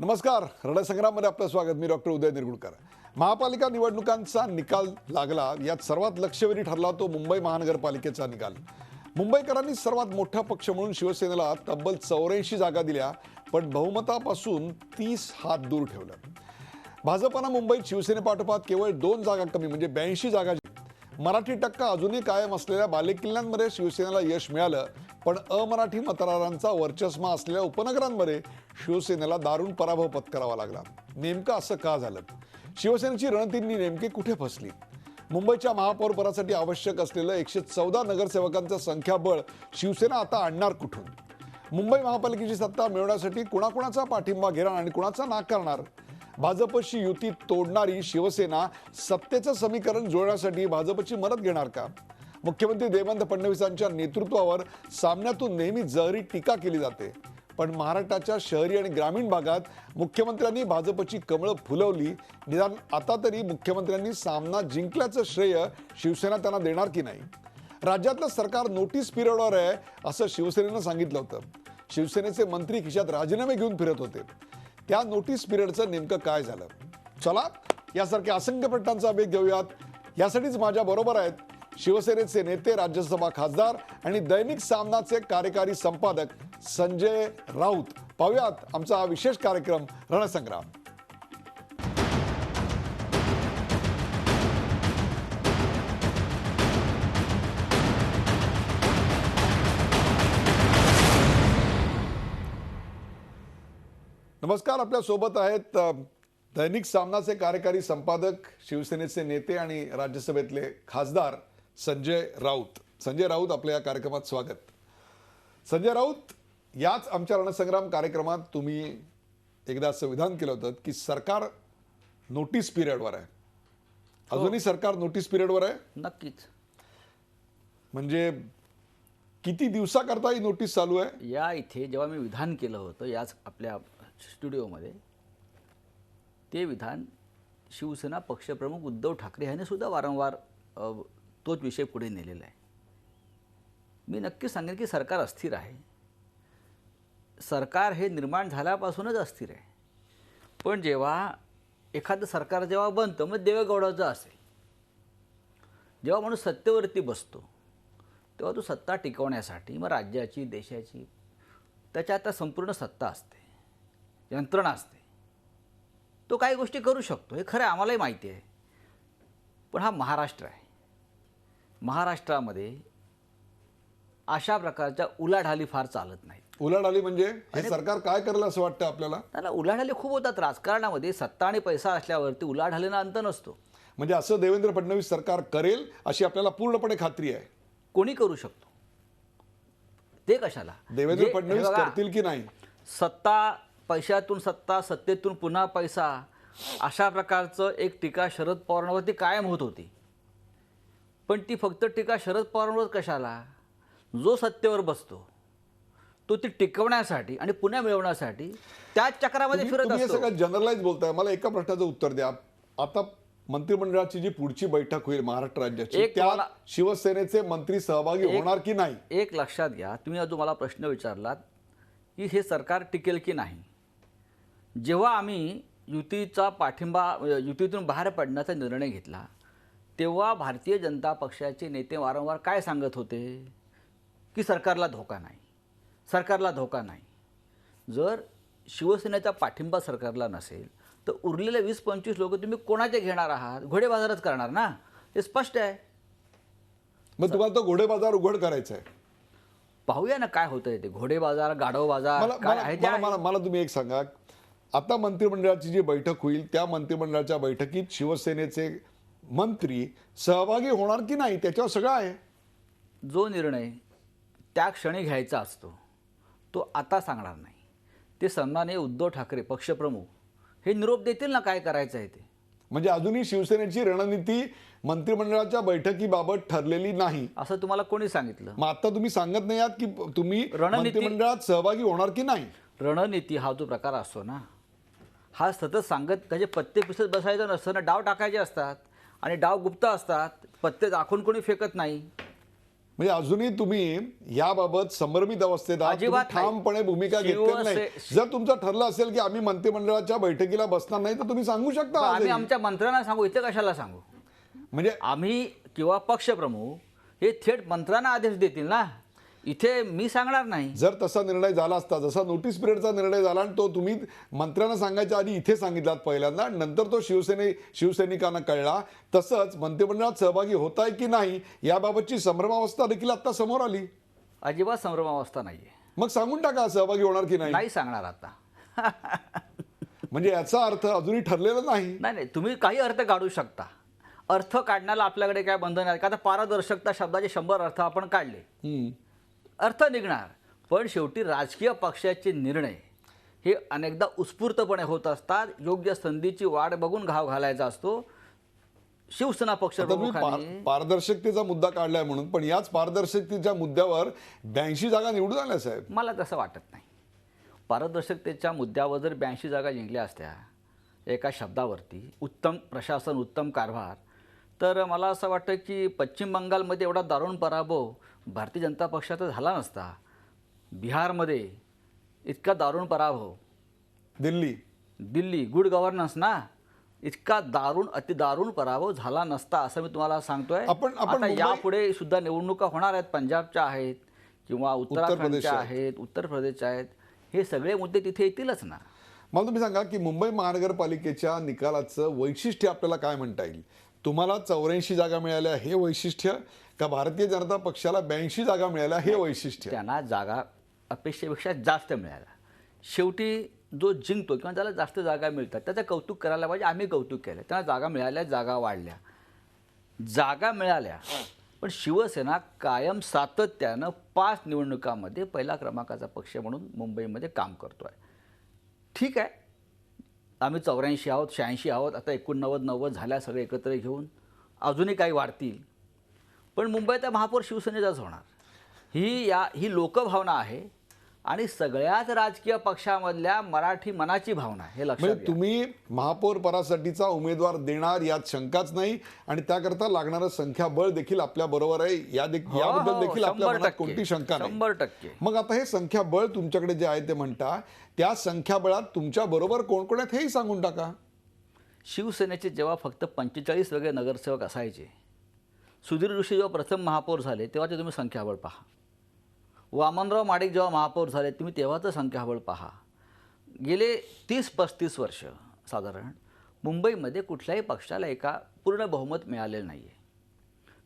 नमस्कार. रणसंग्राममध्ये आपलं स्वागत. मी डॉक्टर उदय निरगुडकर. महापालिका निवडणुकांचा निकाल लागला. यात सर्वात लक्षवेधी ठरला तो मुंबई महानगरपालिकेचा निकाल. मुंबईकरांनी सर्वात मोठा पक्ष म्हणून शिवसेनेला तब्बल 84 जागा दिल्या, पण बहुमतापासून 30 हात दूर ठेवलं. भाजपनं मुंबईत शिवसेनेपाठोपाठ केवळ 2 जागा कमी म्हणजे 82 जागा. मराठी टक्का अजूनही कायम असलेल्या बालेकिल्ल्यांमध्ये शिवसेनेला यश मिळालं, पण अमराठी मतदारांचा वर्चस्व असलेल्या उपनगरांमध्ये शिवसेनेला दारुण पराभव पत्करावा लागला. नेमकं असं का झालं? शिवसेनेची रणनीती नेमकी कुठे फसली? मुंबईच्या महापौरपदासाठी आवश्यक असलेलं 114 नगरसेवकांचं संख्याबळ शिवसेना आता आणणार कुठून? मुंबई महापालिकेची सत्ता मिळवण्यासाठी कुणाकुणाचा पाठिंबा घेणार आणि कुणाचा नाकारणार? भाजपशी युती तोडणारी शिवसेना सत्तेचं समीकरण जुळण्यासाठी भाजपची मदत घेणार का? मुख्यमंत्री देवेंद्र फडणवीसांच्या नेतृत्वावर सामन्यातून नेहमी जहरी टीका केली जाते, पण महाराष्ट्राच्या शहरी आणि ग्रामीण भागात मुख्यमंत्र्यांनी भाजपची कमळं फुलवली. निदान आता तरी मुख्यमंत्र्यांनी सामना जिंकल्याचं श्रेय शिवसेना त्यांना देणार की नाही? राज्यातलं सरकार नोटीस पिरियडवर आहे असं शिवसेनेनं सांगितलं होतं. शिवसेनेचे मंत्री खिशात राजीनामे घेऊन फिरत होते. त्या नोटीस पिरियडचं नेमकं काय झालं? चला यासारख्या असंख्य प्रश्नांचा अभ्यास घेऊयात. यासाठीच माझ्या बरोबर आहेत शिवसेनेचे नेते, राज्यसभा खासदार आणि दैनिक सामनाचे कार्यकारी संपादक संजय राऊत. पाहूयात आमचा हा विशेष कार्यक्रम रणसंग्राम. नमस्कार. आपल्या सोबत आहेत दैनिक सामनाचे कार्यकारी संपादक, शिवसेनेचे नेते आणि राज्यसभेतले खासदार संजय राऊत. संजय राऊत, आपल्या या कार्यक्रमात स्वागत. संजय राऊत, याच आमच्या रणसंग्राम कार्यक्रमात तुम्ही एकदा असं विधान केलं होतं की सरकार नोटीस पिरियडवर आहे. अजूनही सरकार नोटीस पिरियडवर आहे? नक्कीच. म्हणजे किती दिवसाकरता ही नोटीस चालू आहे? या इथे जेव्हा मी विधान केलं होतं याच आपल्या स्टुडिओमध्ये, ते विधान शिवसेना पक्षप्रमुख उद्धव ठाकरे यांनी सुद्धा वारंवार तोच विषय पुढे नेलेला आहे. मी नक्की सांगेन की सरकार अस्थिर आहे. सरकार हे निर्माण झाल्यापासूनच अस्थिर आहे. पण जेव्हा एखादं सरकार जेव्हा बनतं, मग देवेगौडाचं असेल, जेव्हा माणूस सत्तेवरती बसतो तेव्हा तो सत्ता टिकवण्यासाठी मग राज्याची, देशाची, त्याच्या आता संपूर्ण सत्ता असते, यंत्रणा असते. तो काही गोष्टी करू शकतो, हे खरं आम्हालाही माहिती आहे. पण हा महाराष्ट्र आहे. महाराष्ट्रामध्ये अशा प्रकारच्या उलाढाली फार चालत नाहीत. उलाढाली म्हणजे हे सरकार काय करेल असं वाटतं आपल्याला? त्याला उलाढाली खूप होतात राजकारणामध्ये. सत्ता आणि पैसा असल्यावरती उलाढालीना अंत नसतो. म्हणजे असं देवेंद्र फडणवीस सरकार करेल अशी आपल्याला पूर्णपणे खात्री आहे? कोणी करू शकतो. ते कशाला? देवेंद्र फडणवीस करतील की नाही? सत्ता, पैशातून सत्ता, सत्तेतून पुन्हा पैसा, अशा प्रकारचं एक टीका शरद पवारांवरती कायम होत होती. पण ती फक्त टीका शरद पवारांवर कशाला? जो सत्तेवर बसतो तो ती टिकवण्यासाठी आणि पुन्हा मिळवण्यासाठी त्याच चक्रामध्ये फिरत असतो. तुम्ही सगळं जनरलाइज बोलताय. मला एका प्रश्नाचं उत्तर द्या. आता मंत्रिमंडळाची जी पुढची बैठक होईल महाराष्ट्र राज्याची, त्यात शिवसेनेचे मंत्री सहभागी होणार की नाही? एक लक्षात घ्या, तुम्ही जो मला प्रश्न विचारलात की हे सरकार टिकेल की नाही, जेव्हा आम्ही युतीचा पाठिंबा, युतीतून बाहेर पडण्याचा निर्णय घेतला, तेव्हा भारतीय जनता पक्षाचे नेते वारंवार काय सांगत होते की सरकारला धोका नाही, सरकारला धोका नाही. जर शिवसेनेचा पाठिंबा सरकारला नसेल तर उरलेले 20-25 लोक तुम्ही कोणाचे घेणार आहात? घोडेबाजारच करणार ना, हे स्पष्ट आहे. मग तुम्हाला तो घोडेबाजार उघड करायचा आहे. पाहूया ना काय होतंय ते घोडेबाजार, गाढव बाजार काय आहे ते. मला तुम्ही एक सांगा, आता मंत्रिमंडळाची जी बैठक होईल त्या मंत्रिमंडळाच्या बैठकीत शिवसेनेचे मंत्री सहभागी होणार की नाही त्याच्यावर सगळं आहे. जो निर्णय त्या क्षणी घ्यायचा असतो तो आता सांगणार नाही. ते सन्माननीय उद्धव ठाकरे पक्षप्रमुख हे निरोप देतील ना काय करायचं आहे ते. म्हणजे अजूनही शिवसेनेची रणनीती मंत्रिमंडळाच्या बैठकीबाबत ठरलेली नाही असं तुम्हाला कोणी सांगितलं? मग आता तुम्ही सांगत नाही आहात की तुम्ही मंत्रिमंडळात सहभागी होणार की नाही? रणनीती हा जो प्रकार असतो ना, हा सतत सांगत त्याचे पत्ते पिसत बसायचं नसतं ना. डाव टाकायचे असतात आणि डाव गुप्त असतात. पत्ते दाखवून कोणी फेकत नाही. म्हणजे अजूनही तुम्ही याबाबत संभ्रमित अवस्थेत आहात. तुम्ही अजिबात नाही. ठामपणे भूमिका घेतलेली नाही. जर तुमचं ठरलं असेल की आम्ही मंत्रिमंडळाच्या बैठकीला बसणार नाही तर तुम्ही सांगू शकता आम्ही आजही. आमच्या मंत्र्यांना सांगू, इथे कशाला सांगू? म्हणजे आम्ही किंवा पक्षप्रमुख हे थेट मंत्र्यांना आदेश देतील ना, इथे मी सांगणार नाही. जर तसा निर्णय झाला असता, जसा नोटीस पिरियडचा निर्णय झाला आणि तो तुम्ही मंत्र्यांना सांगायच्या आधी इथे सांगितलात पहिल्यांदा, नंतर तो शिवसैनिकांना कळला, तसंच मंत्रिमंडळात सहभागी होताय की नाही याबाबतची संभ्रमावस्था देखील आता समोर आली. अजिबात संभ्रमावस्था नाहीये. मग सांगून टाका सहभागी होणार की नाही. नाही सांगणार आता. म्हणजे याचा अर्थ अजूनही ठरलेला नाही. नाही नाही, तुम्ही काही अर्थ काढू शकता. अर्थ काढण्याला आपल्याकडे काय बंधन आहे का? आता पारदर्शकता शब्दाचे 100 अर्थ आपण काढले, हम्म. अर्थ निघणार. पण शेवटी राजकीय पक्षाचे निर्णय हे अनेकदा उत्स्फूर्तपणे होत असतात. योग्य संधीची वाट बघून घाव घालायचा असतो. शिवसेना पक्ष आता तुम्ही प्रमुखांनी पारदर्शकतेचा मुद्दा काढलाय म्हणून, पण याच पारदर्शकतेच्या मुद्द्यावर 82 जागा निवडून आल्या साहेब. मला तसं वाटत नाही. पारदर्शकतेच्या मुद्द्यावर जर 82 जागा जिंकल्या असत्या एका शब्दावरती, उत्तम प्रशासन, उत्तम कारभार, तर मला असं वाटतं की पश्चिम बंगालमध्ये एवढा दारुण पराभव भारतीय जनता पक्षाचा झाला नसता. बिहारमध्ये इतका दारुण पराभव, दिल्ली गुड गव्हर्नन्स ना, इतका दारुण अतिदारुण पराभव झाला नसता असं मी तुम्हाला सांगतोय. आपण आता यापुढे सुद्धा निवडणुका होणार आहेत. पंजाबच्या आहेत किंवा उत्तराखंडच्या आहेत, उत्तर प्रदेशच्या आहेत. हे सगळे मुद्दे तिथे येतीलच ना. मला तुम्ही सांगा की मुंबई महानगरपालिकेच्या निकालाचं वैशिष्ट्य आपल्याला काय म्हणता येईल? तुम्हाला 84 जागा मिळाल्या हे वैशिष्ट्य, का भारतीय जनता पक्षाला 82 जागा मिळाल्या हे वैशिष्ट्य? त्यांना जागा अपेक्षेपेक्षा जास्त मिळाल्या. शेवटी जो जिंकतो किंवा त्याला जास्त जागा मिळतात त्याचं कौतुक करायला पाहिजे. आम्ही कौतुक केलं. त्यांना जागा मिळाल्या, जागा वाढल्या, जागा मिळाल्या. पण शिवसेना कायम सातत्यानं 5 निवडणुकांमध्ये पहिला क्रमांकाचा पक्ष म्हणून मुंबईमध्ये काम करतोय. ठीक आहे, आम्ही 84 आहोत, 86 आहोत, आता 89, 90 झाल्या सगळे एकत्र घेऊन, अजूनही काही वाढतील. पण मुंबईचा महापौर शिवसेनेचाच होणार. ही लोकभावना आहे आणि सगळ्याच राजकीय पक्षामधल्या मराठी मनाची भावना आहे, हे लक्षात म्हणजे घ्या. तुम्ही महापौर पदासाठीचा उमेदवार देणार यात शंकाच नाही आणि त्याकरता लागणारं संख्याबळ देखील आपल्या बरोबर आहे याबद्दल देखील आपल्या मनात कोणती शंका नाही. 100%. मग आता हे संख्याबळ तुमच्याकडे जे आहे ते म्हणता, त्या संख्याबळात तुमच्या बरोबर कोण कोण आहेत हेही सांगून टाका. शिवसेनेचे जेव्हा फक्त 45 वेगळे नगरसेवक असायचे, सुधीर ऋषी जेव्हा प्रथम महापौर झाले तेव्हाचे तुम्ही संख्याबळ पहा. वामनराव माडिक जेव्हा महापौर झाले तुम्ही तेव्हाचं संख्याबळ पहा. गेले 30-35 वर्ष साधारण मुंबईमध्ये कुठल्याही पक्षाला एका पूर्ण बहुमत मिळालेलं नाही आहे.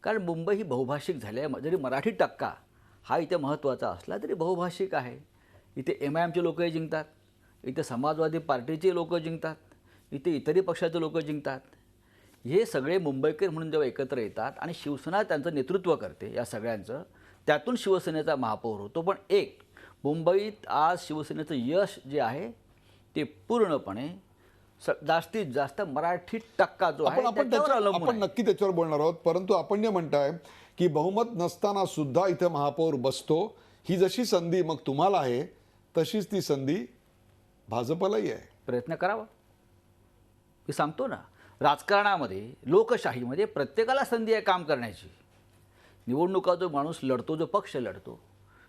कारण मुंबई ही बहुभाषिक झाली आहे. जरी मराठी टक्का हा इथे महत्त्वाचा असला तरी बहुभाषिक आहे. इथे MIMचे लोकही जिंकतात, इथे समाजवादी पार्टीचे लोक जिंकतात, इथे इतरही पक्षाचे लोक जिंकतात. हे सगळे मुंबईकर म्हणून जेव्हा एकत्र येतात आणि शिवसेना त्यांचं नेतृत्व करते या सगळ्यांचं, त्यातून शिवसेनेचा महापौर होतो. पण एक मुंबईत आज शिवसेनेचं यश जे आहे ते पूर्णपणे जास्तीत जास्त मराठी टक्का जो आहे त्याच्यावर अवलंबून आपण आहे. नक्की त्याच्यावर बोलणार आहोत. परंतु आपण जे म्हणताय की बहुमत नसताना सुद्धा इथे महापौर बसतो, ही जशी संधी मग तुम्हाला आहे तशीच ती संधी भाजपलाही आहे. प्रयत्न करावा. मी सांगतो ना, राजकारणामध्ये, लोकशाहीमध्ये प्रत्येकाला संधी आहे काम करण्याची. निवडणुका जो माणूस लढतो, जो पक्ष लढतो,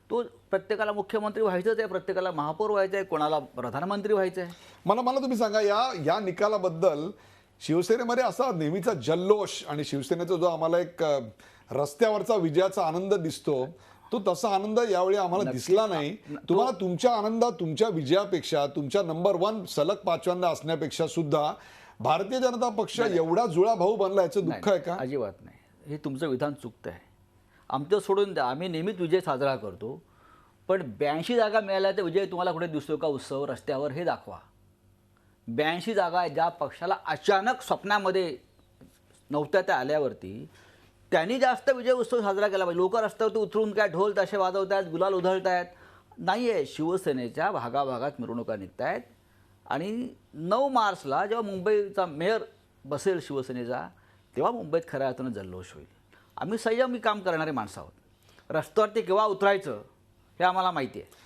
तो प्रत्येकाला मुख्यमंत्री व्हायचंच आहे, प्रत्येकाला महापौर व्हायचं आहे, कोणाला प्रधानमंत्री व्हायचं आहे. मला तुम्ही सांगा या निकालाबद्दल शिवसेनेमध्ये असा नेहमीचा जल्लोष आणि शिवसेनेचा जो आम्हाला एक रस्त्यावरचा विजयाचा आनंद दिसतो, तो तसा आनंद यावेळी आम्हाला दिसला नाही. तुम्हाला तुमच्या आनंदात, तुमच्या विजयापेक्षा, तुमच्या नंबर 1 सलग 5व्यांदा असण्यापेक्षा सुद्धा भारतीय जनता पक्ष एवढा जुळा भाऊ बनला याचं दुःख आहे का? अजिबात नाही. हे तुमचं विधान चुकतं आहे. आमचं सोडून द्या, आम्ही नेहमीच विजय साजरा करतो. पण 82 जागा मिळाल्या तर विजय तुम्हाला कुठे दिसतो का उत्सव रस्त्यावर, हे दाखवा. 82 जागा ज्या पक्षाला अचानक स्वप्नामध्ये नव्हत्या त्या आल्यावरती त्यांनी जास्त विजय उत्सव साजरा केला पाहिजे. लोक रस्त्यावरती उतरून काय ढोल ताशे वाजवत आहेत, गुलाल उधळत आहेत, नाही आहे. शिवसेनेच्या भागाभागात मिरवणुका निघत आहेत. आणि 9 मार्चला जेव्हा मुंबईचा मेयर बसेल शिवसेनेचा, तेव्हा मुंबईत खऱ्या अर्थानं जल्लोष होईल. आम्ही संयमी काम करणारे माणसं आहोत. रस्त्यावरती केव्हा उतरायचं हे आम्हाला माहिती आहे.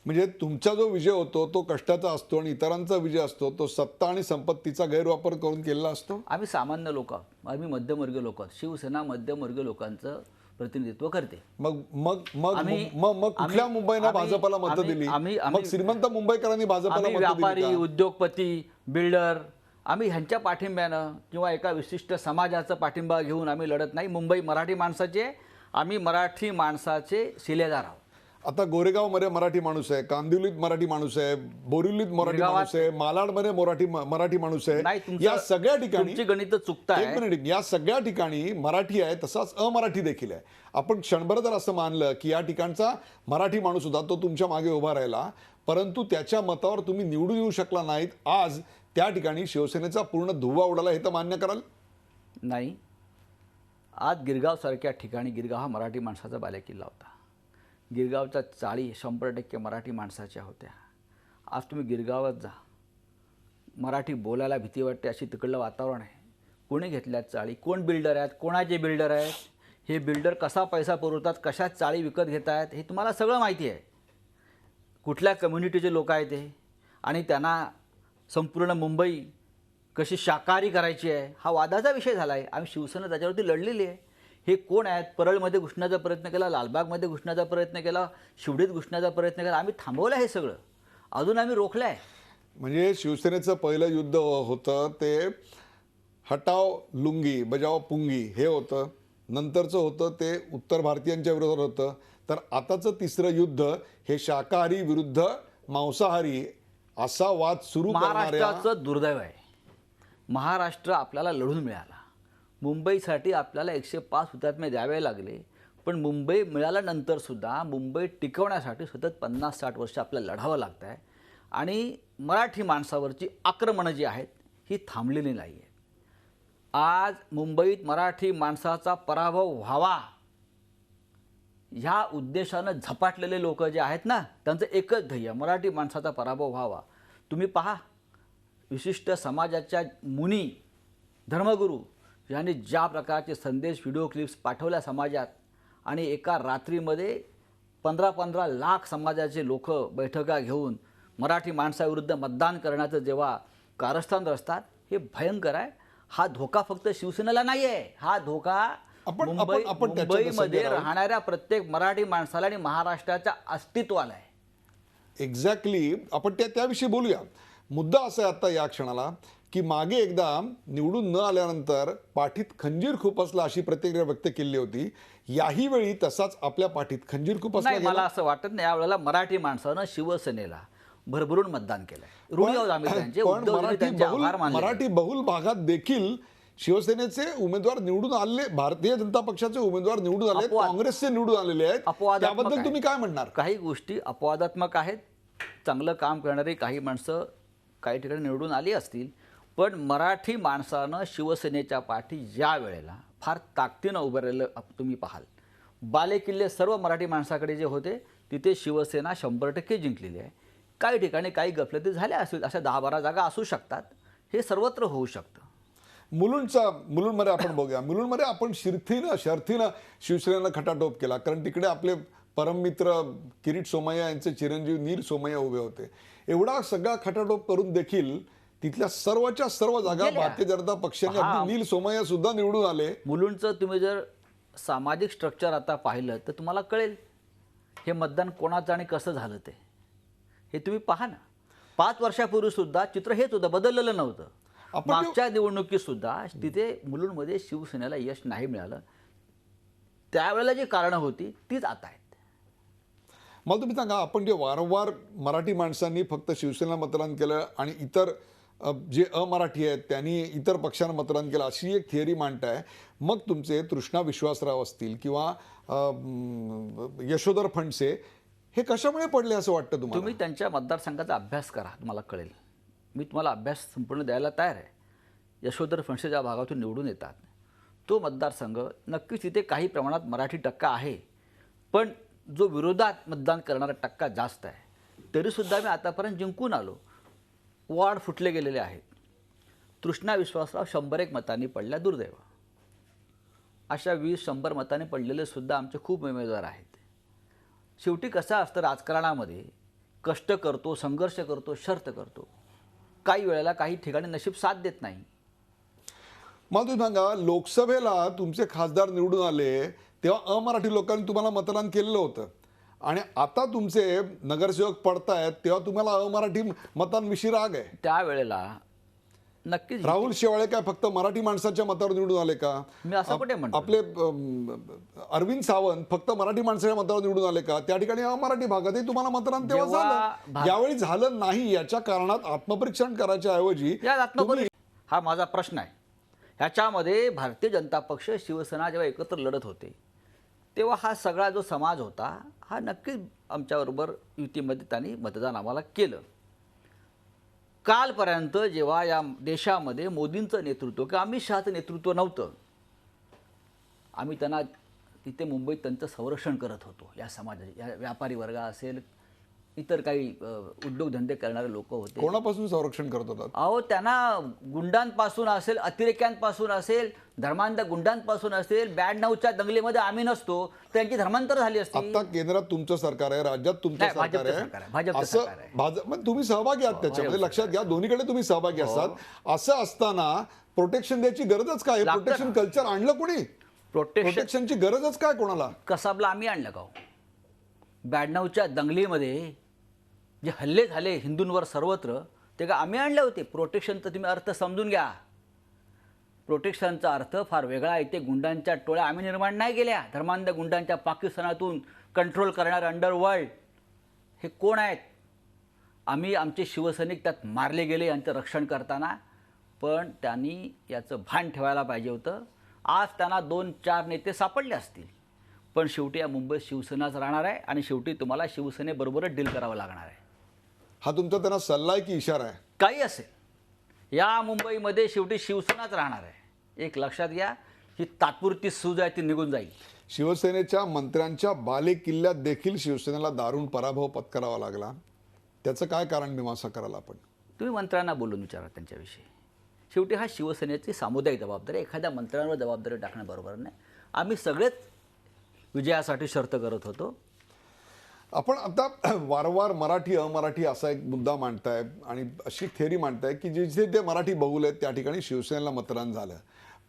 म्हणजे तुमचा जो विजय होतो तो कष्टाचा असतो आणि इतरांचा विजय असतो तो सत्ता आणि संपत्तीचा गैरवापर करून केलेला असतो. आम्ही सामान्य लोक आहोत, आम्ही मध्यमवर्गीय लोक आहोत. शिवसेना मध्यमवर्गीय लोकांचं प्रतिनिधित्व करते. मग मग मग आम्ही- मग मग कुठल्या आम्ही- मुंबईनं आम्ही- भाजपला मतं आम्ही- दिली? आम्ही- मग श्रीमंत मुंबईकरांनी भाजपला आम्ही मतं दिली व्यापारी, का? उद्योगपती, बिल्डर आम्ही ह्यांच्या पाठिंब्यानं किंवा एका विशिष्ट समाजाचा पाठिंबा घेऊन आम्ही लढत नाही. मुंबई मराठी माणसाचे, आम्ही मराठी माणसाचे शिलेदार आहोत. आता गोरेगावमध्ये मराठी माणूस आहे, कांदिवलीत मराठी माणूस आहे, बोरिवलीत मराठी गिरगावात- माणूस आहे, मालाडमध्ये मराठी माणूस नाही, आहे. तुमचं- या सगळ्या ठिकाणी तुमची गणितं चुकताय. एक मिनिट, या सगळ्या ठिकाणी मराठी आहे, तसाच अमराठी देखील आहे. आपण क्षणभर जर असं मानलं की या ठिकाणचा मराठी माणूस होता, तो तुमच्या मागे उभा राहिला, परंतु त्याच्या मतावर तुम्ही निवडून येऊ शकला नाहीत, आज त्या ठिकाणी शिवसेनेचा पूर्ण धुव्वा उडाला, हे तर मान्य कराल? नाही, आज गिरगावसारख्या ठिकाणी, गिरगाव हा मराठी माणसाचा बालेकिल्ला होता. गिरगावच्या चाळी 100% मराठी माणसाच्या होत्या. आज तुम्ही गिरगावात जा, मराठी बोलायला भीती वाटते अशी तिकडलं वातावरण आहे. कोणी घेतल्यात चाळी, कोण बिल्डर आहेत, कोणाचे बिल्डर आहेत, हे बिल्डर कसा पैसा पुरवतात, कशा चाळी विकत घेत आहेत, हे तुम्हाला सगळं माहिती आहे. कुठल्या कम्युनिटीचे लोक आहेत ते, आणि त्यांना संपूर्ण मुंबई कशी शाकाहारी करायची आहे हा वादाचा विषय झाला आहे. आम्ही शिवसेना त्याच्यावरती लढलेली आहे. हे कोण आहेत, परळमध्ये घुसण्याचा प्रयत्न केला, लालबागमध्ये घुसण्याचा प्रयत्न केला, शिवडीत घुसण्याचा प्रयत्न केला, आम्ही थांबवलं हे सगळं, अजून आम्ही रोखलं आहे. म्हणजे शिवसेनेचं पहिलं युद्ध होतं ते हटाव लुंगी बजाव पुंगी हे होतं, नंतरचं होतं ते उत्तर भारतीयांच्या विरोधात होतं, तर आताचं तिसरं युद्ध हे शाकाहारी विरुद्ध मांसाहारी असा वाद सुरू करणाऱ्या. महाराष्ट्राचं दुर्दैव आहे, महाराष्ट्र आपल्याला लढून मिळाला. मुंबईसाठी आपल्याला 105 हुतात्मे द्यावे लागले, पण मुंबई मिळाल्यानंतर सुद्धा मुंबई टिकवण्यासाठी सतत 50-60 वर्ष आपल्याला लढावं लागतं आहे. आणि मराठी माणसावरची आक्रमणं जी आहेत ही थांबलेली नाही आहेत. आज मुंबईत मराठी माणसाचा पराभव व्हावा ह्या उद्देशानं झपाटलेले लोक जे आहेत ना, त्यांचं एकच ध्येय, मराठी माणसाचा पराभव व्हावा. तुम्ही पहा, विशिष्ट समाजाच्या मुनी, धर्मगुरू यांनी ज्या प्रकारचे संदेश, व्हिडिओ क्लिप्स पाठवल्या समाजात, आणि एका रात्रीमध्ये 15-15 लाख समाजाचे लोक बैठका घेऊन मराठी माणसाविरुद्ध मतदान करण्याचं जेव्हा कारस्थान रचतात, हे भयंकर आहे. हा धोका फक्त शिवसेनेला नाही आहे, हा धोका आपण त्याच्यात मुंबईमध्ये संधी आहोत. राहणाऱ्या प्रत्येक मराठी माणसाला आणि महाराष्ट्राच्या अस्तित्वाला आहे. एक्झॅक्टली, आपण त्याविषयी बोलूया. मुद्दा असा आहे आता या क्षणाला की मागे एकदा निवडून न आल्यानंतर पाठीत खंजीर खुपसला अशी प्रतिक्रिया व्यक्त केली होती. याही वेळी तसाच आपल्या पाठीत खंजीर खुपसला नाही, गेला. मला असं वाटत नाही. यावेळेला मराठी माणसानं शिवसेनेला भरभरून मतदान केलंय. ऋणी आहोत आम्ही त्यांचे, पण उद्धवजींनी त्यांचे आभार मानले. मराठी बहुल भागात देखील शिवसेनेचे उमेदवार निवडून आले, भारतीय जनता पक्षाचे उमेदवार निवडून आले, काँग्रेसचे निवडून आलेले आहेत. अपवादात्मक त्याबद्दल आहे. तुम्ही काय म्हणणार? काही गोष्टी अपवादात्मक आहेत. चांगलं काम करणारी काही माणसं काही ठिकाणी निवडून आली असतील, पण मराठी माणसानं शिवसेनेच्या पाठी ज्या वेळेला फार ताकदीनं उभं राहिलं, तुम्ही पाहाल बालेकिल्ले सर्व मराठी माणसाकडे जे होते तिथे शिवसेना 100% जिंकलेली आहे. काही ठिकाणी काही गफलती झाल्या असतील, अशा 10-12 जागा असू शकतात, हे सर्वत्र होऊ शकतं. मुलुंडमध्ये आपण बघूया. मुलुंडमध्ये आपण शर्थीनं शिवसेनेनं खटाटोप केला, कारण तिकडे आपले परममित्र किरीट सोमय्या यांचे चिरंजीव नील सोमय्या उभे होते. एवढा सगळा खटाटोप करून देखील तिथल्या सर्वच्या सर्व जागा गेल्या. भारतीय जनता पक्षाने, अगदी नील सोमय्या सुद्धा निवडून आले. मुलुंडचं तुम्ही जर सामाजिक स्ट्रक्चर आता पाहिलं तर तुम्हाला कळेल हे मतदान कोणाचं आणि कसं झालं ते. हे तुम्ही पहा ना. 5 वर्षापूर्वी सुद्धा चित्र हेच होतं, बदललेलं नव्हतं. मागच्या निवडणुकीत सुद्धा तिथे मुलुंडमध्ये शिवसेनेला यश नाही मिळालं. त्यावेळेला जी कारणं होती तीच आता आहेत. मला तुम्ही सांगा, आपण जे वारंवार मराठी माणसांनी फक्त शिवसेनेला मतदान केलं आणि इतर जे अमराठी आहेत त्यांनी इतर पक्षांना मतदान केलं अशी एक थिअरी मांडताय, मग तुमचे तृष्णा विश्वासराव असतील किंवा यशोधर फणसे हे कशामुळे पडले असं वाटतं तुम्हाला? तुम्ही त्यांच्या मतदारसंघाचा अभ्यास करा, तुम्हाला कळेल. मी तुम्हाला अभ्यास संपूर्ण द्यायला तयार आहे. यशोधर फणसे ज्या भागातून निवडून येतात तो मतदारसंघ नक्कीच तिथे काही प्रमाणात मराठी टक्का आहे, पण जो विरोधात मतदान करणारा टक्का जास्त आहे. तरीसुद्धा मी आतापर्यंत जिंकून आलो. वॉर्ड फुटले गेलेले आहेत. तृष्णा विश्वासराव 101 मतांनी पडल्या, दुर्दैव. अशा 20-100 मतांनी पडलेले सुद्धा आमचे खूप उमेदवार आहेत. शेवटी कसं असतं राजकारणामध्ये, कष्ट करतो, संघर्ष करतो, शर्त करतो, काही वेळेला काही ठिकाणी नशीब साथ देत नाही. मला तुम्ही सांगा, लोकसभेला तुमचे खासदार निवडून आले तेव्हा अमराठी लोकांनी तुम्हाला मतदान केलेलं होतं आणि आता तुमचे नगरसेवक पडतायत तेव्हा तुम्हाला अमराठी मतांविषयी राग आहे. त्यावेळेला नक्कीच राहुल शेवाळे काय फक्त मराठी माणसाच्या मतावर निवडून आले का? मी असं कुठे म्हणतो? आपले अरविंद सावंत फक्त मराठी माणसाच्या मतावर निवडून आले का? त्या ठिकाणी अमराठी भागातही तुम्हाला मतदान तेव्हा झालं. यावेळी झालं नाही याच्या कारणात आत्मपरीक्षण करायच्या ऐवजी हा माझा प्रश्न आहे. ह्याच्यामध्ये भारतीय जनता पक्ष शिवसेना जेव्हा एकत्र लढत होते तेव्हा हा सगळा जो समाज होता हा नक्कीच आमच्याबरोबर युतीमध्ये त्यांनी मतदान आम्हाला केलं. कालपर्यंत जेव्हा या देशामध्ये मोदींचं नेतृत्व किंवा अमित शहाचं नेतृत्व नव्हतं, आम्ही त्यांना तिथे मुंबईत त्यांचं संरक्षण करत होतो. या समाजाचे या व्यापारी वर्ग असेल, इतर काही उद्योगधंदे करणारे लोक होते. कोणापासून संरक्षण करत होतात? अहो, त्यांना गुंडांपासून असेल, अतिरेक्यांपासून असेल, धर्मांध गुंडांपासून असेल. 92च्या दंगलीमध्ये आम्ही नसतो तर त्यांची धर्मांतर झाली असती. आता केंद्रात तुमचं सरकार आहे, राज्यात तुमचं सरकार आहे, असं भाजप तुम्ही सहभागी आहात त्याच्यामध्ये. लक्षात घ्या, दोन्हीकडे तुम्ही सहभागी असतात. असं असताना प्रोटेक्शन द्यायची गरजच काय? प्रोटेक्शन कल्चर आणलं कोणी? प्रोटेक्शनची गरजच काय कोणाला? कसाबला आम्ही आणलं का? 92च्या दंगलीमध्ये जे हल्ले झाले हिंदूंवर सर्वत्र ते का आम्ही आणले होते? प्रोटेक्शनचा तुम्ही अर्थ समजून घ्या. प्रोटेक्शनचा अर्थ फार वेगळा आहे. ते गुंडांच्या टोळ्या आम्ही निर्माण नाही केल्या. धर्मांध गुंडांच्या पाकिस्तानातून कंट्रोल करणारे अंडरवर्ल्ड हे कोण आहेत? आम्ही आमचे शिवसैनिक त्यात मारले गेले यांचं रक्षण करताना. पण त्यांनी याचं भान ठेवायला पाहिजे होतं. आज त्यांना 2-4 नेते सापडले असतील, पण शेवटी या मुंबईत शिवसेनाच राहणार आहे आणि शेवटी तुम्हाला शिवसेनेबरोबरच डील करावं लागणार आहे. हा तुमचा त्यांना सल्ला आहे की इशारा आहे? काही असेल, या मुंबईमध्ये शेवटी शिवसेनाच राहणार आहे. एक लक्षात घ्या, ही तात्पुरती सूज आहे, ती निघून जाईल. शिवसेनेच्या मंत्र्यांच्या बालेकिल्ल्यात देखील शिवसेनेला दारुण पराभव पत्करावा लागला. त्याचं काय कारण मीमांसा कराल आपण? तुम्ही मंत्र्यांना बोलून विचारा त्यांच्याविषयी. शेवटी हा शिवसेनेची सामुदायिक जबाबदारी. एखाद्या मंत्र्यांवर जबाबदारी टाकणं बरोबर नाही. आम्ही सगळेच विजयासाठी शर्त करत होतो. आपण आता वारंवार मराठी अमराठी असा एक मुद्दा मांडताय आणि अशी थेअरी मांडताय की जिथे ते मराठी बहुल आहेत त्या ठिकाणी शिवसेनेला मतदान झालं.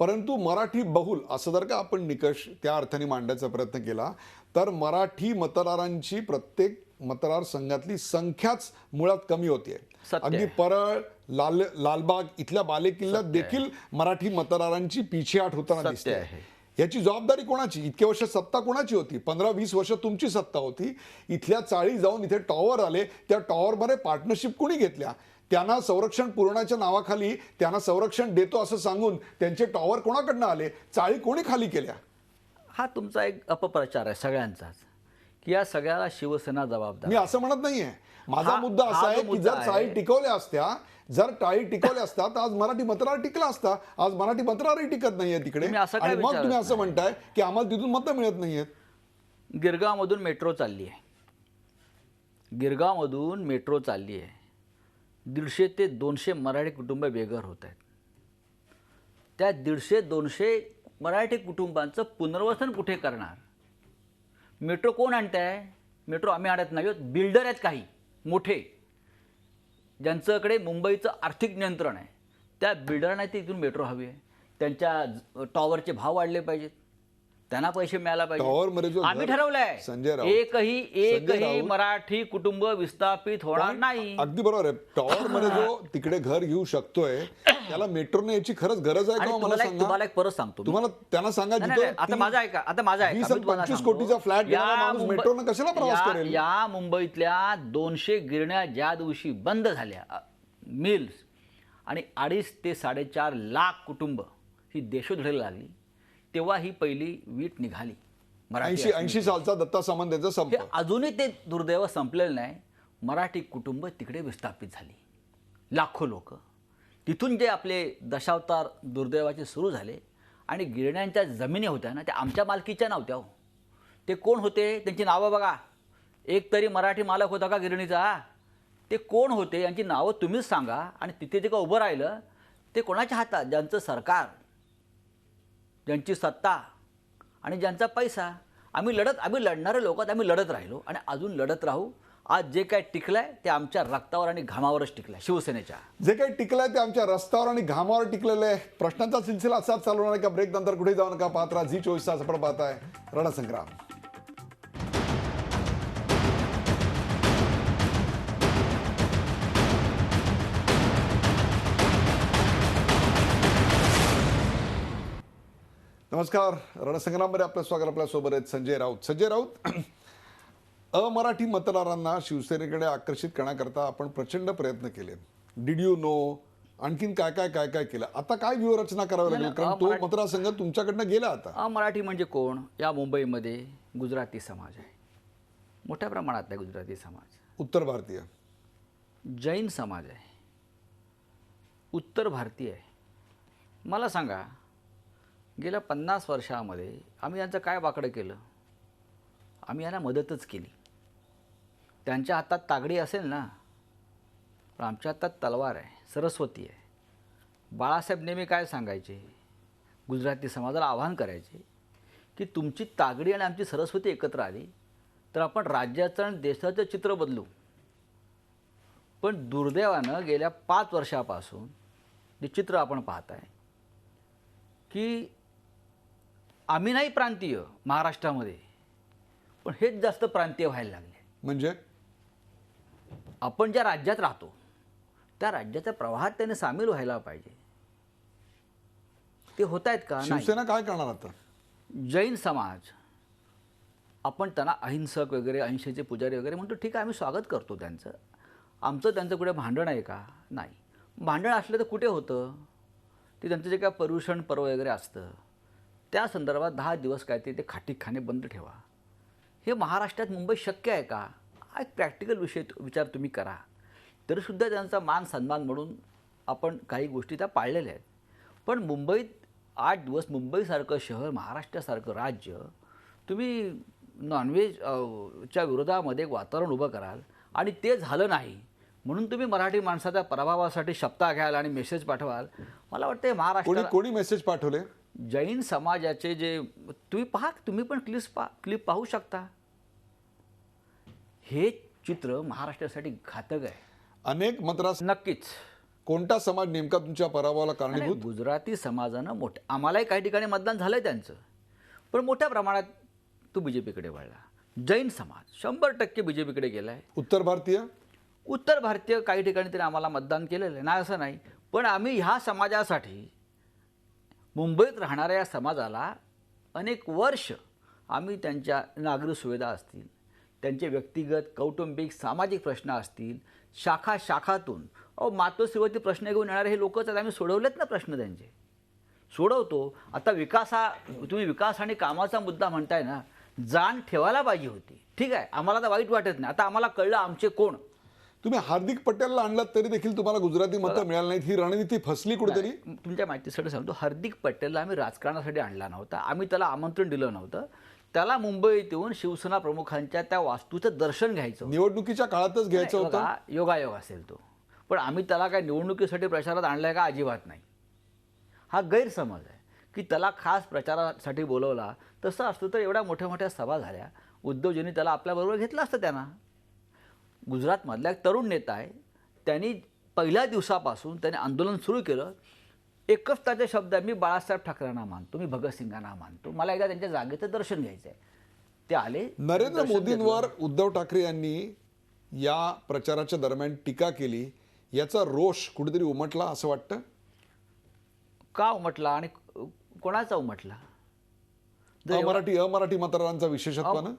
परंतु मराठी बहुल असं जर का आपण निकष त्या अर्थाने मांडण्याचा प्रयत्न केला तर मराठी मतदारांची प्रत्येक मतदारसंघातली संख्याच मुळात कमी होतीये. अगदी परळ, लालबाग इथल्या बालेकिल्ल्यात देखील मराठी मतदारांची पिछेहाट होताना दिसते. याची जबाबदारी कोणाची? इतके वर्ष सत्ता कोणाची होती? 15-20 वर्ष तुमची सत्ता होती. इथल्या चाळी जाऊन इथे टॉवर आले. त्या टॉवरमध्ये पार्टनरशिप कोणी घेतल्या? त्यांना संरक्षण पुरवण्याच्या नावाखाली त्यांना संरक्षण देतो असं सांगून त्यांचे टॉवर कोणाकडनं आले? चाळी कोणी खाली केल्या? हा तुमचा एक अपप्रचार आहे सगळ्यांचाच, की या सगळ्याला शिवसेना जबाबदार. मी असं म्हणत नाहीये. माझा मुद्दा असा आहे की जर चाळी टिकवल्या असत्या, जर टाळी टिकवल्या असतात आज मराठी मतदार टिकला असता. आज मराठी मतदारही टिकत नाहीये तिकडे आणि मग तुम्ही असं म्हणताय की आम्हाला तिथून मतं मिळत नाहीयेत. गिरगावमधून मेट्रो चालली आहे. गिरगावमधून मेट्रो चालली आहे. 150 ते 200 मराठी कुटुंब बेघर होत आहेत. त्या 150-200 मराठी कुटुंबांचं पुनर्वसन कुठे करणार? मेट्रो कोण आणत आहे? मेट्रो आम्ही आणत नाही आहोत. बिल्डर आहेत काही मोठे, ज्यांच्याकडे मुंबईचं आर्थिक नियंत्रण आहे. त्या बिल्डरांना ते इथून मेट्रो हवी आहे. त्यांच्या टॉवरचे भाव वाढले पाहिजेत, त्यांना पैसे मिळायला पाहिजे. आम्ही ठरवलंय एकही मराठी कुटुंब विस्थापित होणार नाही. अगदी बरोबर आहे. टॉवर मध्ये जो तिकडे घर घेऊ शकतोय त्याला मेट्रोने याची खरंच गरज आहे का? मला सांगा. तुम्हाला एक परत सांगतो. तुम्हाला त्यांना सांगा आता माझा ऐका. 20-25 कोटीचा फ्लॅट घेणारा माणूस मेट्रोने कशाला प्रवास करेल? या मुंबईतल्या 200 गिरण्या ज्या दिवशी बंद झाल्या मिल्स आणि 2.5 ते 4.5 लाख कुटुंब ही देशोधडीला लागली तेव्हा ही पहिली वीट निघाली. 80 सालचा दत्ता सामंत यांचा संप. अजूनही ते दुर्दैव संपलेलं नाही. मराठी कुटुंब तिकडे विस्थापित झाली. लाखो लोक तिथून जे आपले दशावतार दुर्दैवाचे सुरू झाले आणि गिरण्यांच्या जमिनी होत्या ना त्या आमच्या मालकीच्या नव्हत्या. ते कोण होते? त्यांची नावं बघा. एक तरी मराठी मालक होता का गिरणीचा? ते कोण होते यांची नावं तुम्हीच सांगा. आणि तिथे जे का उभं राहिलं ते कोणाच्या हातात? ज्यांचं सरकार, ज्यांची सत्ता आणि ज्यांचा पैसा. आम्ही लढणारे लोक आम्ही लढत राहिलो आणि अजून लढत राहू. आज जे काय टिकलंय ते आमच्या रक्तावर आणि घामावरच टिकलंय, शिवसेनेच्या. जे काही टिकलंय ते आमच्या रस्त्यावर आणि घामावर टिकलेलं आहे. प्रश्नांचा सिलसिला असाच चालू राहणार का? ब्रेक नंतर कुठे जाऊ नका, पाहत राहा झी 24 तास. आपण पाहताय रणसंग्राम. नमस्कार. रणसंग्राममध्ये आपलं स्वागत. आपल्यासोबत आहेत संजय राऊत. संजय राऊत, अमराठी मतदारांना शिवसेनेकडे आकर्षित करण्याकरता आपण प्रचंड प्रयत्न केले. डिड यू नो, आणखीन काय काय काय काय केलं? आता काय व्यूहरचना करावी लागेल? कारण तो मतदारसंघ तुमच्याकडनं गेला आता. अमराठी म्हणजे कोण? या मुंबईमध्ये गुजराती समाज आहे, मोठ्या प्रमाणात आहे गुजराती समाज. उत्तर भारतीय जैन समाज आहे, उत्तर भारतीय आहे. मला सांगा, गेल्या 50 वर्षामध्ये आम्ही यांचं काय वाकडं केलं? आम्ही यांना मदतच केली. त्यांच्या हातात तागडी असेल ना, पण आमच्या हातात तलवार आहे, सरस्वती आहे. बाळासाहेब नेहमी काय सांगायचे? गुजराती समाजाला आवाहन करायचे की तुमची तागडी आणि आमची सरस्वती एकत्र आली तर आपण राज्याचं आणि देशाचं चित्र बदलू. पण दुर्दैवानं गेल्या 5 वर्षापासून जे चित्र आपण पाहताय की आम्ही नाही प्रांतीय महाराष्ट्रामध्ये, पण हेच जास्त प्रांतीय व्हायला लागले. म्हणजे आपण ज्या राज्यात राहतो त्या राज्याच्या प्रवाहात त्याने सामील व्हायला पाहिजे. ते होत आहेत का? नाही. शिवसेना काय करणार आता? जैन समाज, आपण त्यांना अहिंसक वगैरे, अहिंसेचे पुजारी वगैरे म्हणतो. ठीक आहे, आम्ही स्वागत करतो त्यांचं. आमचं त्यांचं कुठे भांडण आहे का? नाही. भांडण असलं तर कुठे होतं? ते त्यांचं जे काय पर्युषण पर्व वगैरे असतं त्या संदर्भात 10 दिवस काय ते खाटीकखाने बंद ठेवा. हे महाराष्ट्रात, मुंबईत शक्य आहे का? हा एक प्रॅक्टिकल विचार तुम्ही करा. तरीसुद्धा त्यांचा मान सन्मान म्हणून आपण काही गोष्टी त्या पाळलेल्या आहेत. पण मुंबईत 8 दिवस, मुंबईसारखं शहर, महाराष्ट्रासारखं राज्य, तुम्ही नॉनव्हेज च्या विरोधामध्ये एक वातावरण उभं कराल आणि ते झालं नाही म्हणून तुम्ही मराठी माणसाच्या पराभवासाठी शपथा घ्याल आणि मेसेज पाठवाल. मला वाटतं महाराष्ट्राला कोणी मेसेज पाठवले? जैन समाजाचे जे तुम्ही पहा, तुम्ही पण क्लिप पाहू शकता. हे चित्र महाराष्ट्रासाठी घातक आहे. अनेक मतदार. नक्कीच. कोणता समाज नेमका तुमच्या पराभवाला कारणीभूत? गुजराती समाजानं आम्हालाही काही ठिकाणी मतदान झालंय त्यांचं, पण मोठ्या प्रमाणात तो बीजेपीकडे वळला. जैन समाज 100% बीजेपीकडे गेलाय. उत्तर भारतीय? उत्तर भारतीय काही ठिकाणी तरी आम्हाला मतदान केलेलं आहे, नाही असं नाही. पण आम्ही ह्या समाजासाठी, मुंबईत राहणाऱ्या या समाजाला अनेक वर्ष आम्ही त्यांच्या नागरी सुविधा असतील, त्यांचे व्यक्तिगत, कौटुंबिक, सामाजिक प्रश्न असतील, शाखातून मातोश्रीवरती प्रश्न घेऊन येणारे हे लोकच आहेत. आम्ही सोडवलेत ना प्रश्न त्यांचे, सोडवतो. आता तुम्ही विकास आणि कामाचा मुद्दा म्हणताय ना, जाण ठेवायला पाहिजे होती. ठीक आहे, आम्हाला तर वाईट वाटत नाही. आता आम्हाला कळलं आमचे कोण. तुम्ही हार्दिक पटेलला आणलात तरी देखील तुम्हाला गुजराती मतं मिळाली नाहीत. ही रणनीती फसली कुठेतरी. तुमच्या माहितीसाठी सांगतो, हार्दिक पटेलला आम्ही राजकारणासाठी आणला नव्हता. आम्ही त्याला आमंत्रण दिलं नव्हतं. त्याला मुंबईत येऊन शिवसेना प्रमुखांच्या त्या वास्तूचं दर्शन घ्यायचं, निवडणुकीच्या काळातच घ्यायचं होतं. योगायोग असेल तो. पण आम्ही त्याला काय निवडणुकीसाठी प्रचारात आणलाय का? अजिबात नाही. हा गैरसमज आहे की त्याला खास प्रचारासाठी बोलवला. तसं असतं तर एवढ्या मोठ्या मोठ्या सभा झाल्या, उद्धवजींनी त्याला आपल्याबरोबर घेतलं असतं. त्यांना गुजरातमधला एक तरुण नेता आहे, त्यांनी पहिल्या दिवसापासून त्याने आंदोलन सुरू केलं. एकच त्याचे शब्द आहे, मी बाळासाहेब ठाकरेंना मानतो, मी भगतसिंगांना मानतो, मला एकदा त्यांच्या जागेचं दर्शन घ्यायचं आहे. ते आले. नरेंद्र मोदींवर उद्धव ठाकरे यांनी या प्रचाराच्या दरम्यान टीका केली. याचा रोष कुठेतरी उमटला असं वाटतं? का उमटला आणि कोणाचा उमटला? अमराठी मतदारांचा विशेषत्वानं.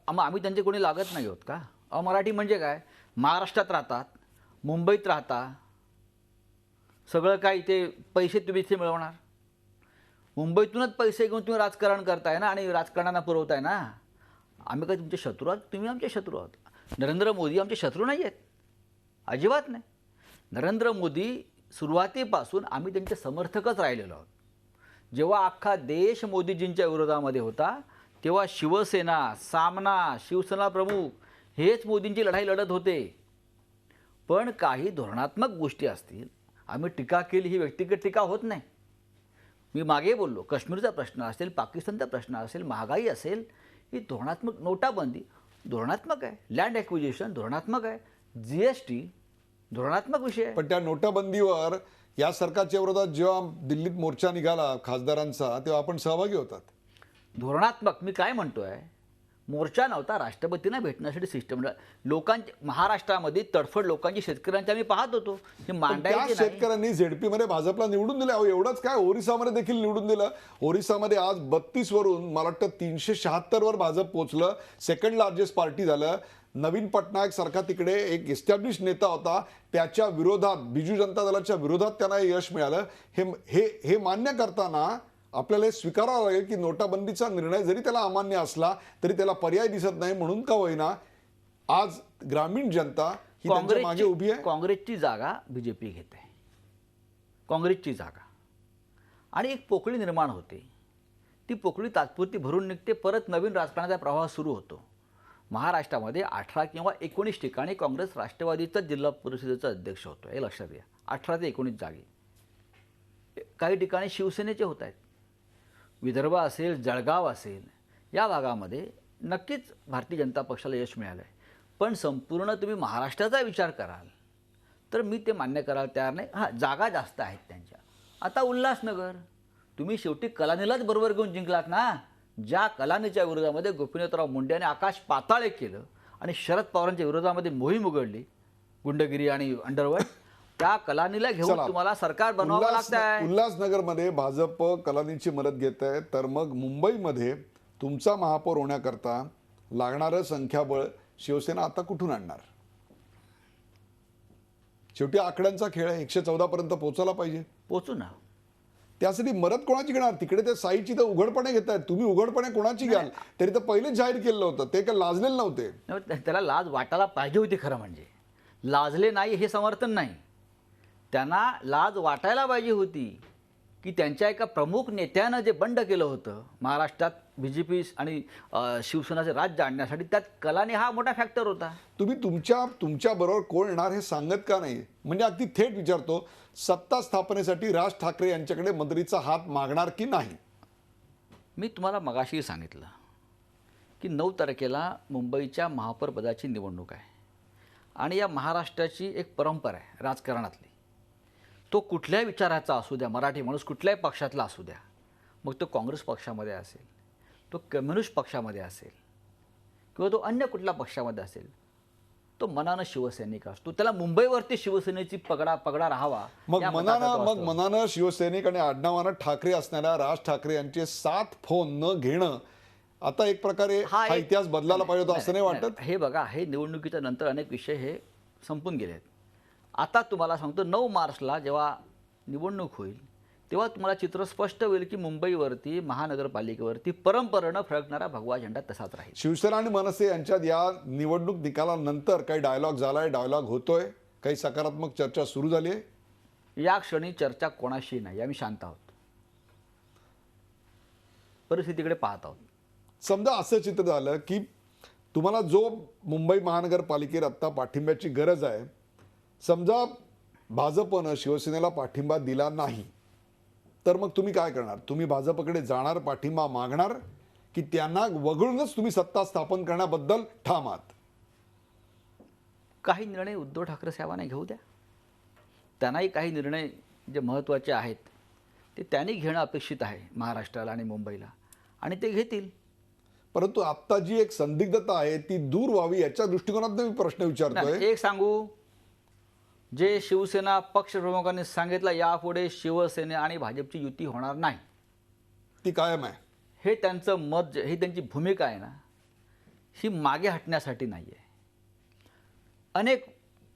आम्ही त्यांचे कोणी लागत नाही होत का? अमराठी म्हणजे काय? महाराष्ट्रात राहतात, मुंबईत राहता, सगळं काय इथे पैसे तुम्ही इथे मिळवणार. मुंबईतूनच पैसे घेऊन तुम्ही राजकारण करताय ना आणि राजकारणाला पुरवताय ना. आम्ही काय तुमचे शत्रू आहोत? तुम्ही आमचे शत्रू आहोत. नरेंद्र मोदी आमचे शत्रू नाही आहेत, अजिबात नाही. नरेंद्र मोदी सुरुवातीपासून आम्ही त्यांचे समर्थकच राहिलेलो आहोत. जेव्हा अख्खा देश मोदीजींच्या विरोधामध्ये होता तेव्हा शिवसेना, सामना, शिवसेना प्रमुख हेच मोदींची लढाई लढत होते. पण काही धोरणात्मक गोष्टी असतील, आम्ही टीका केली, ही व्यक्तिगत टीका होत नाही. मी मागे बोललो, काश्मीरचा प्रश्न असेल, पाकिस्तानचा प्रश्न असेल, महागाई असेल, ही धोरणात्मक नोटाबंदी, धोरणात्मक आहे. लँड ॲक्विजिशन धोरणात्मक आहे. GST धोरणात्मक विषय आहे. पण त्या नोटाबंदीवर या सरकारच्या विरोधात जेव्हा दिल्लीत मोर्चा निघाला खासदारांचा, तेव्हा आपण सहभागी होतात. धोरणात्मक मी काय म्हणतोय, मोर्चा नव्हता, राष्ट्रपतींना भेटण्यासाठी सिस्टम लोकांच्या महाराष्ट्रामध्ये तडफड लोकांची शेतकऱ्यांची आम्ही पाहत होतो. हे पण त्या मांडायची नाही. शेतकऱ्यांनी ZP मध्ये भाजपला निवडून दिलं. अहो एवढंच काय, ओरिसामध्ये देखील निवडून दिलं. ओरिसामध्ये आज 32 वरून मला वाटतं 376 वर भाजप पोहोचलं. सेकंड लार्जेस्ट पार्टी झालं. नवीन पटनायक सारखा तिकडे एक एस्टॅब्लिश नेता होता, त्याच्या विरोधात, बिजू जनता दलाच्या विरोधात त्यांना यश मिळालं. हे मान्य करताना आपल्याला हे स्वीकारावं लागेल की नोटाबंदीचा निर्णय जरी त्याला अमान्य असला तरी त्याला पर्याय दिसत नाही. म्हणून का होईना आज ग्रामीण जनता ही त्यांच्या मागे उभी आहे. काँग्रेसची जागा BJP घेते, काँग्रेसची जागा, आणि एक पोकळी निर्माण होते. ती पोकळी तात्पुरती भरून निघते, परत नवीन राजकारणाचा प्रवाह सुरू होतो. महाराष्ट्रामध्ये 18 किंवा 19 ठिकाणी काँग्रेस राष्ट्रवादीचा जिल्हा परिषदेचा अध्यक्ष होतो, हे लक्षात घ्या. 18 ते 19 जागी. काही ठिकाणी शिवसेनेचे होत आहेत. विदर्भ असेल, जळगाव असेल, या भागामध्ये नक्कीच भारतीय जनता पक्षाला यश मिळालं आहे. पण संपूर्ण तुम्ही महाराष्ट्राचा विचार कराल तर मी ते मान्य करायला तयार नाही. हां, जागा जास्त आहेत त्यांच्या. आता उल्हासनगर तुम्ही शेवटी कलानीलाच बरोबर घेऊन जिंकलात ना. ज्या कलानीच्या विरोधामध्ये गोपीनाथराव मुंडे यांनी आकाश पाताळ एक केलं आणि शरद पवारांच्या विरोधामध्ये मोहीम उघडली, गुंडगिरी आणि अंडरवर्ल्ड, त्या कलानीला घेऊन चला, तुम्हाला सरकार बनवावं लागतंय. उल्हासनगरमध्ये भाजप कलानीची मदत घेत आहे, तर मग मुंबईमध्ये तुमचा महापौर होण्याकरता लागणारं संख्याबळ शिवसेना आता कुठून आणणार? शेवटी आकड्यांचा खेळ आहे. 114 पर्यंत पोहोचायला पाहिजे. पोचू ना. त्यासाठी मदत कोणाची घेणार? तिकडे ते साईची तर उघडपणे घेत आहेत, तुम्ही उघडपणे कोणाची घ्याल? तरी तर पहिलेच जाहीर केलेलं होतं, ते काही लाजलेले नव्हते. त्याला लाज वाटायला पाहिजे होती. खरं म्हणजे लाजले नाही हे समर्थन नाही. त्यांना लाज वाटायला पाहिजे होती की त्यांच्या एका प्रमुख नेत्यानं जे बंड केलं होतं महाराष्ट्रात BJP आणि शिवसेनाचे राज्य आणण्यासाठी, त्यात कलानी हा मोठा फॅक्टर होता. तुम्ही तुमच्या बरोबर कोण येणार हे सांगत का नाही? म्हणजे अगदी थेट विचारतो, सत्ता स्थापनेसाठी राज ठाकरे यांच्याकडे मदतीचा हात मागणार की नाही? मी तुम्हाला मगाशी सांगितलं की 9 तारखेला मुंबईच्या महापौरपदाची निवडणूक आहे आणि या महाराष्ट्राची एक परंपरा आहे राजकारणातली. तो कुठल्याही विचाराचा असू द्या, मराठी माणूस कुठल्याही पक्षातला असू द्या, मग तो काँग्रेस पक्षामध्ये असेल, तो कम्युनिस्ट पक्षामध्ये असेल किंवा तो अन्य कुठल्या पक्षामध्ये असेल, तो मनानं शिवसैनिक असतो. त्याला मुंबईवरती शिवसेनेची पगडा राहावा. मग मनानं शिवसैनिक आणि आडनावानं ठाकरे असणाऱ्या राज ठाकरे यांचे 7 फोन न घेणं आता एक प्रकारे हा इतिहास बदलायला पाहिजे होता असं नाही वाटत? हे बघा, हे निवडणुकीच्या नंतर अनेक विषय हे संपून गेले आहेत. आता तुम्हाला सांगतो, 9 मार्चला जेव्हा निवडणूक होईल तेव्हा तुम्हाला चित्र स्पष्ट होईल की मुंबईवरती, महानगरपालिकेवरती परंपरेनं फळकणारा भगवा झेंडा तसाच राहील. शिवसेना आणि मनसे यांच्यात या निवडणूक निकालानंतर काही डायलॉग झालाय, डायलॉग होतोय, काही सकारात्मक चर्चा सुरू झाली आहे? या क्षणी चर्चा कोणाशी नाही. आम्ही शांत आहोत, परिस्थितीकडे पाहत आहोत. समजा असं चित्र झालं की तुम्हाला जो मुंबई महानगरपालिकेत आत्ता पाठिंब्याची गरज आहे, समजा भाजपनं शिवसेनेला पाठिंबा दिला नाही, तर मग तुम्ही काय करणार? तुम्ही भाजपकडे जाणार, पाठिंबा मागणार, की त्यांना वगळूनच तुम्ही सत्ता स्थापन करण्याबद्दल ठाम आहात? काही निर्णय उद्धव ठाकरे साहेबांना घेऊ द्या. त्यांनाही काही निर्णय जे महत्त्वाचे आहेत ते त्यांनी घेणं अपेक्षित आहे महाराष्ट्राला आणि मुंबईला, आणि ते घेतील. परंतु आत्ता जी एक संदिग्धता आहे ती दूर व्हावी याच्या दृष्टिकोनात मी प्रश्न विचारतोय. एक सांगू, जे शिवसेना पक्षप्रमुखांनी सांगितलं, यापुढे शिवसेना आणि भाजपची युती होणार नाही. ती कायम आहे. हे त्यांचं मत, ही त्यांची भूमिका आहे ना, ही मागे हटण्यासाठी नाही आहे. अनेक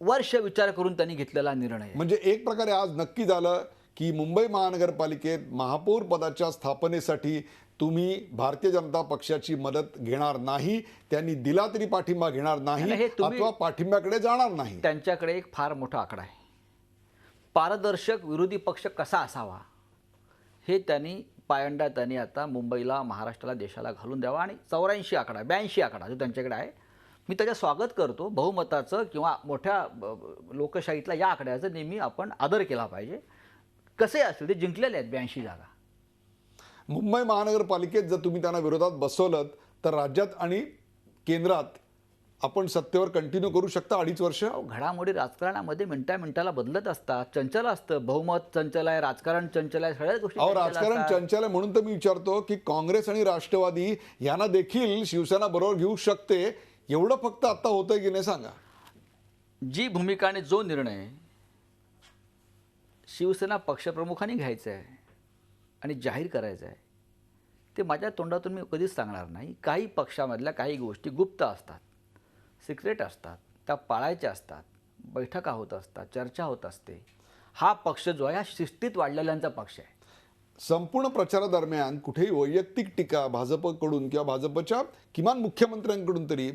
वर्ष विचार करून त्यांनी घेतलेला निर्णय आहे. म्हणजे एक प्रकारे आज नक्की झालं की मुंबई महानगरपालिकेत महापौर पदाच्या स्थापनेसाठी तुम्ही भारतीय जनता पक्षाची मदत घेणार नाही, त्यांनी दिला तरी पाठिंबा घेणार नाही अथवा पाठिंब्याकडे जाणार नाही. त्यांच्याकडे एक फार मोठा आकडा आहे. पारदर्शक विरोधी पक्ष कसा असावा हे त्यांनी आता मुंबईला, महाराष्ट्राला, देशाला घालून द्यावा. आणि 84 आकडा, 82 आकडा जो त्यांच्याकडे आहे, मी त्याचं स्वागत करतो. बहुमताचं किंवा मोठ्या लोकशाहीतला या आकड्याचा नेहमी आपण आदर केला पाहिजे. कसे असतील ते जिंकलेले आहेत 82 जागा. मुंबई महानगरपालिकेत जर तुम्ही त्यांना विरोधात बसवलं तर राज्यात आणि केंद्रात आपण सत्तेवर कंटिन्यू करू शकता 2.5 वर्ष? अहो, घडामोडी राजकारणामध्ये मिनिटा बदलत असतात. चंचल असतं, बहुमत चंचल आहे, राजकारण चंचल आहे, सगळ्याच गोष्टी अहो, चंचल राजकारण असतात. चंचल आहे म्हणून तर मी विचारतो की काँग्रेस आणि राष्ट्रवादी यांना देखील शिवसेना बरोबर घेऊ शकते, एवढं फक्त आता होतंय की नाही सांगा. जी भूमिका आणि जो निर्णय शिवसेना पक्षप्रमुखांनी घ्यायचा आहे आणि जाहीर करायचा आहे ते माझ्या तोंडातून मी कधीच सांगणार नाही. काही पक्षामधल्या काही गोष्टी गुप्त असतात, सिक्रेट असतात, त्या पाळायच्या असतात, बैठका होत असतात, चर्चा होत असते. हा पक्ष जो आहे हा शिस्तीत वाढलेल्यांचा पक्ष आहे. संपूर्ण प्रचारादरम्यान कुठेही वैयक्तिक टीका भाजपकडून किंवा भाजपच्या किमान मुख्यमंत्र्यांकडून तरी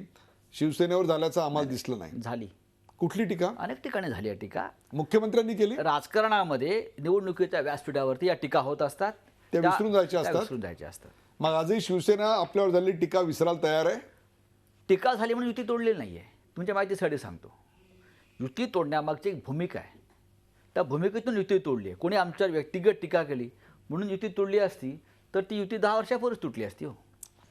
शिवसेनेवर झाल्याचं आम्हाला दिसलं नाही. झाली, कुठली टीका? अनेक ठिकाणी झाली आहे टीका. मुख्यमंत्र्यांनी केली? राजकारणामध्ये निवडणुकीच्या व्यासपीठावरती या टीका होत असतात, त्या विसरून जायच्या त्या असतात? विसरून जायच्या असतात. मग आजही शिवसेना आपल्यावर झालेली टीका विसरायला तयार आहे? टीका झाली म्हणून युती तोडलेली नाही आहे. तुमच्या माहितीसाठी सांगतो, युती तोडण्यामागची एक भूमिका आहे. त्या भूमिकेतून युती तोडली आहे. कोणी आमच्यावर व्यक्तिगत टीका केली म्हणून युती तोडली असती तर ती युती 10 वर्षापूर्वीच तुटली असती. हो,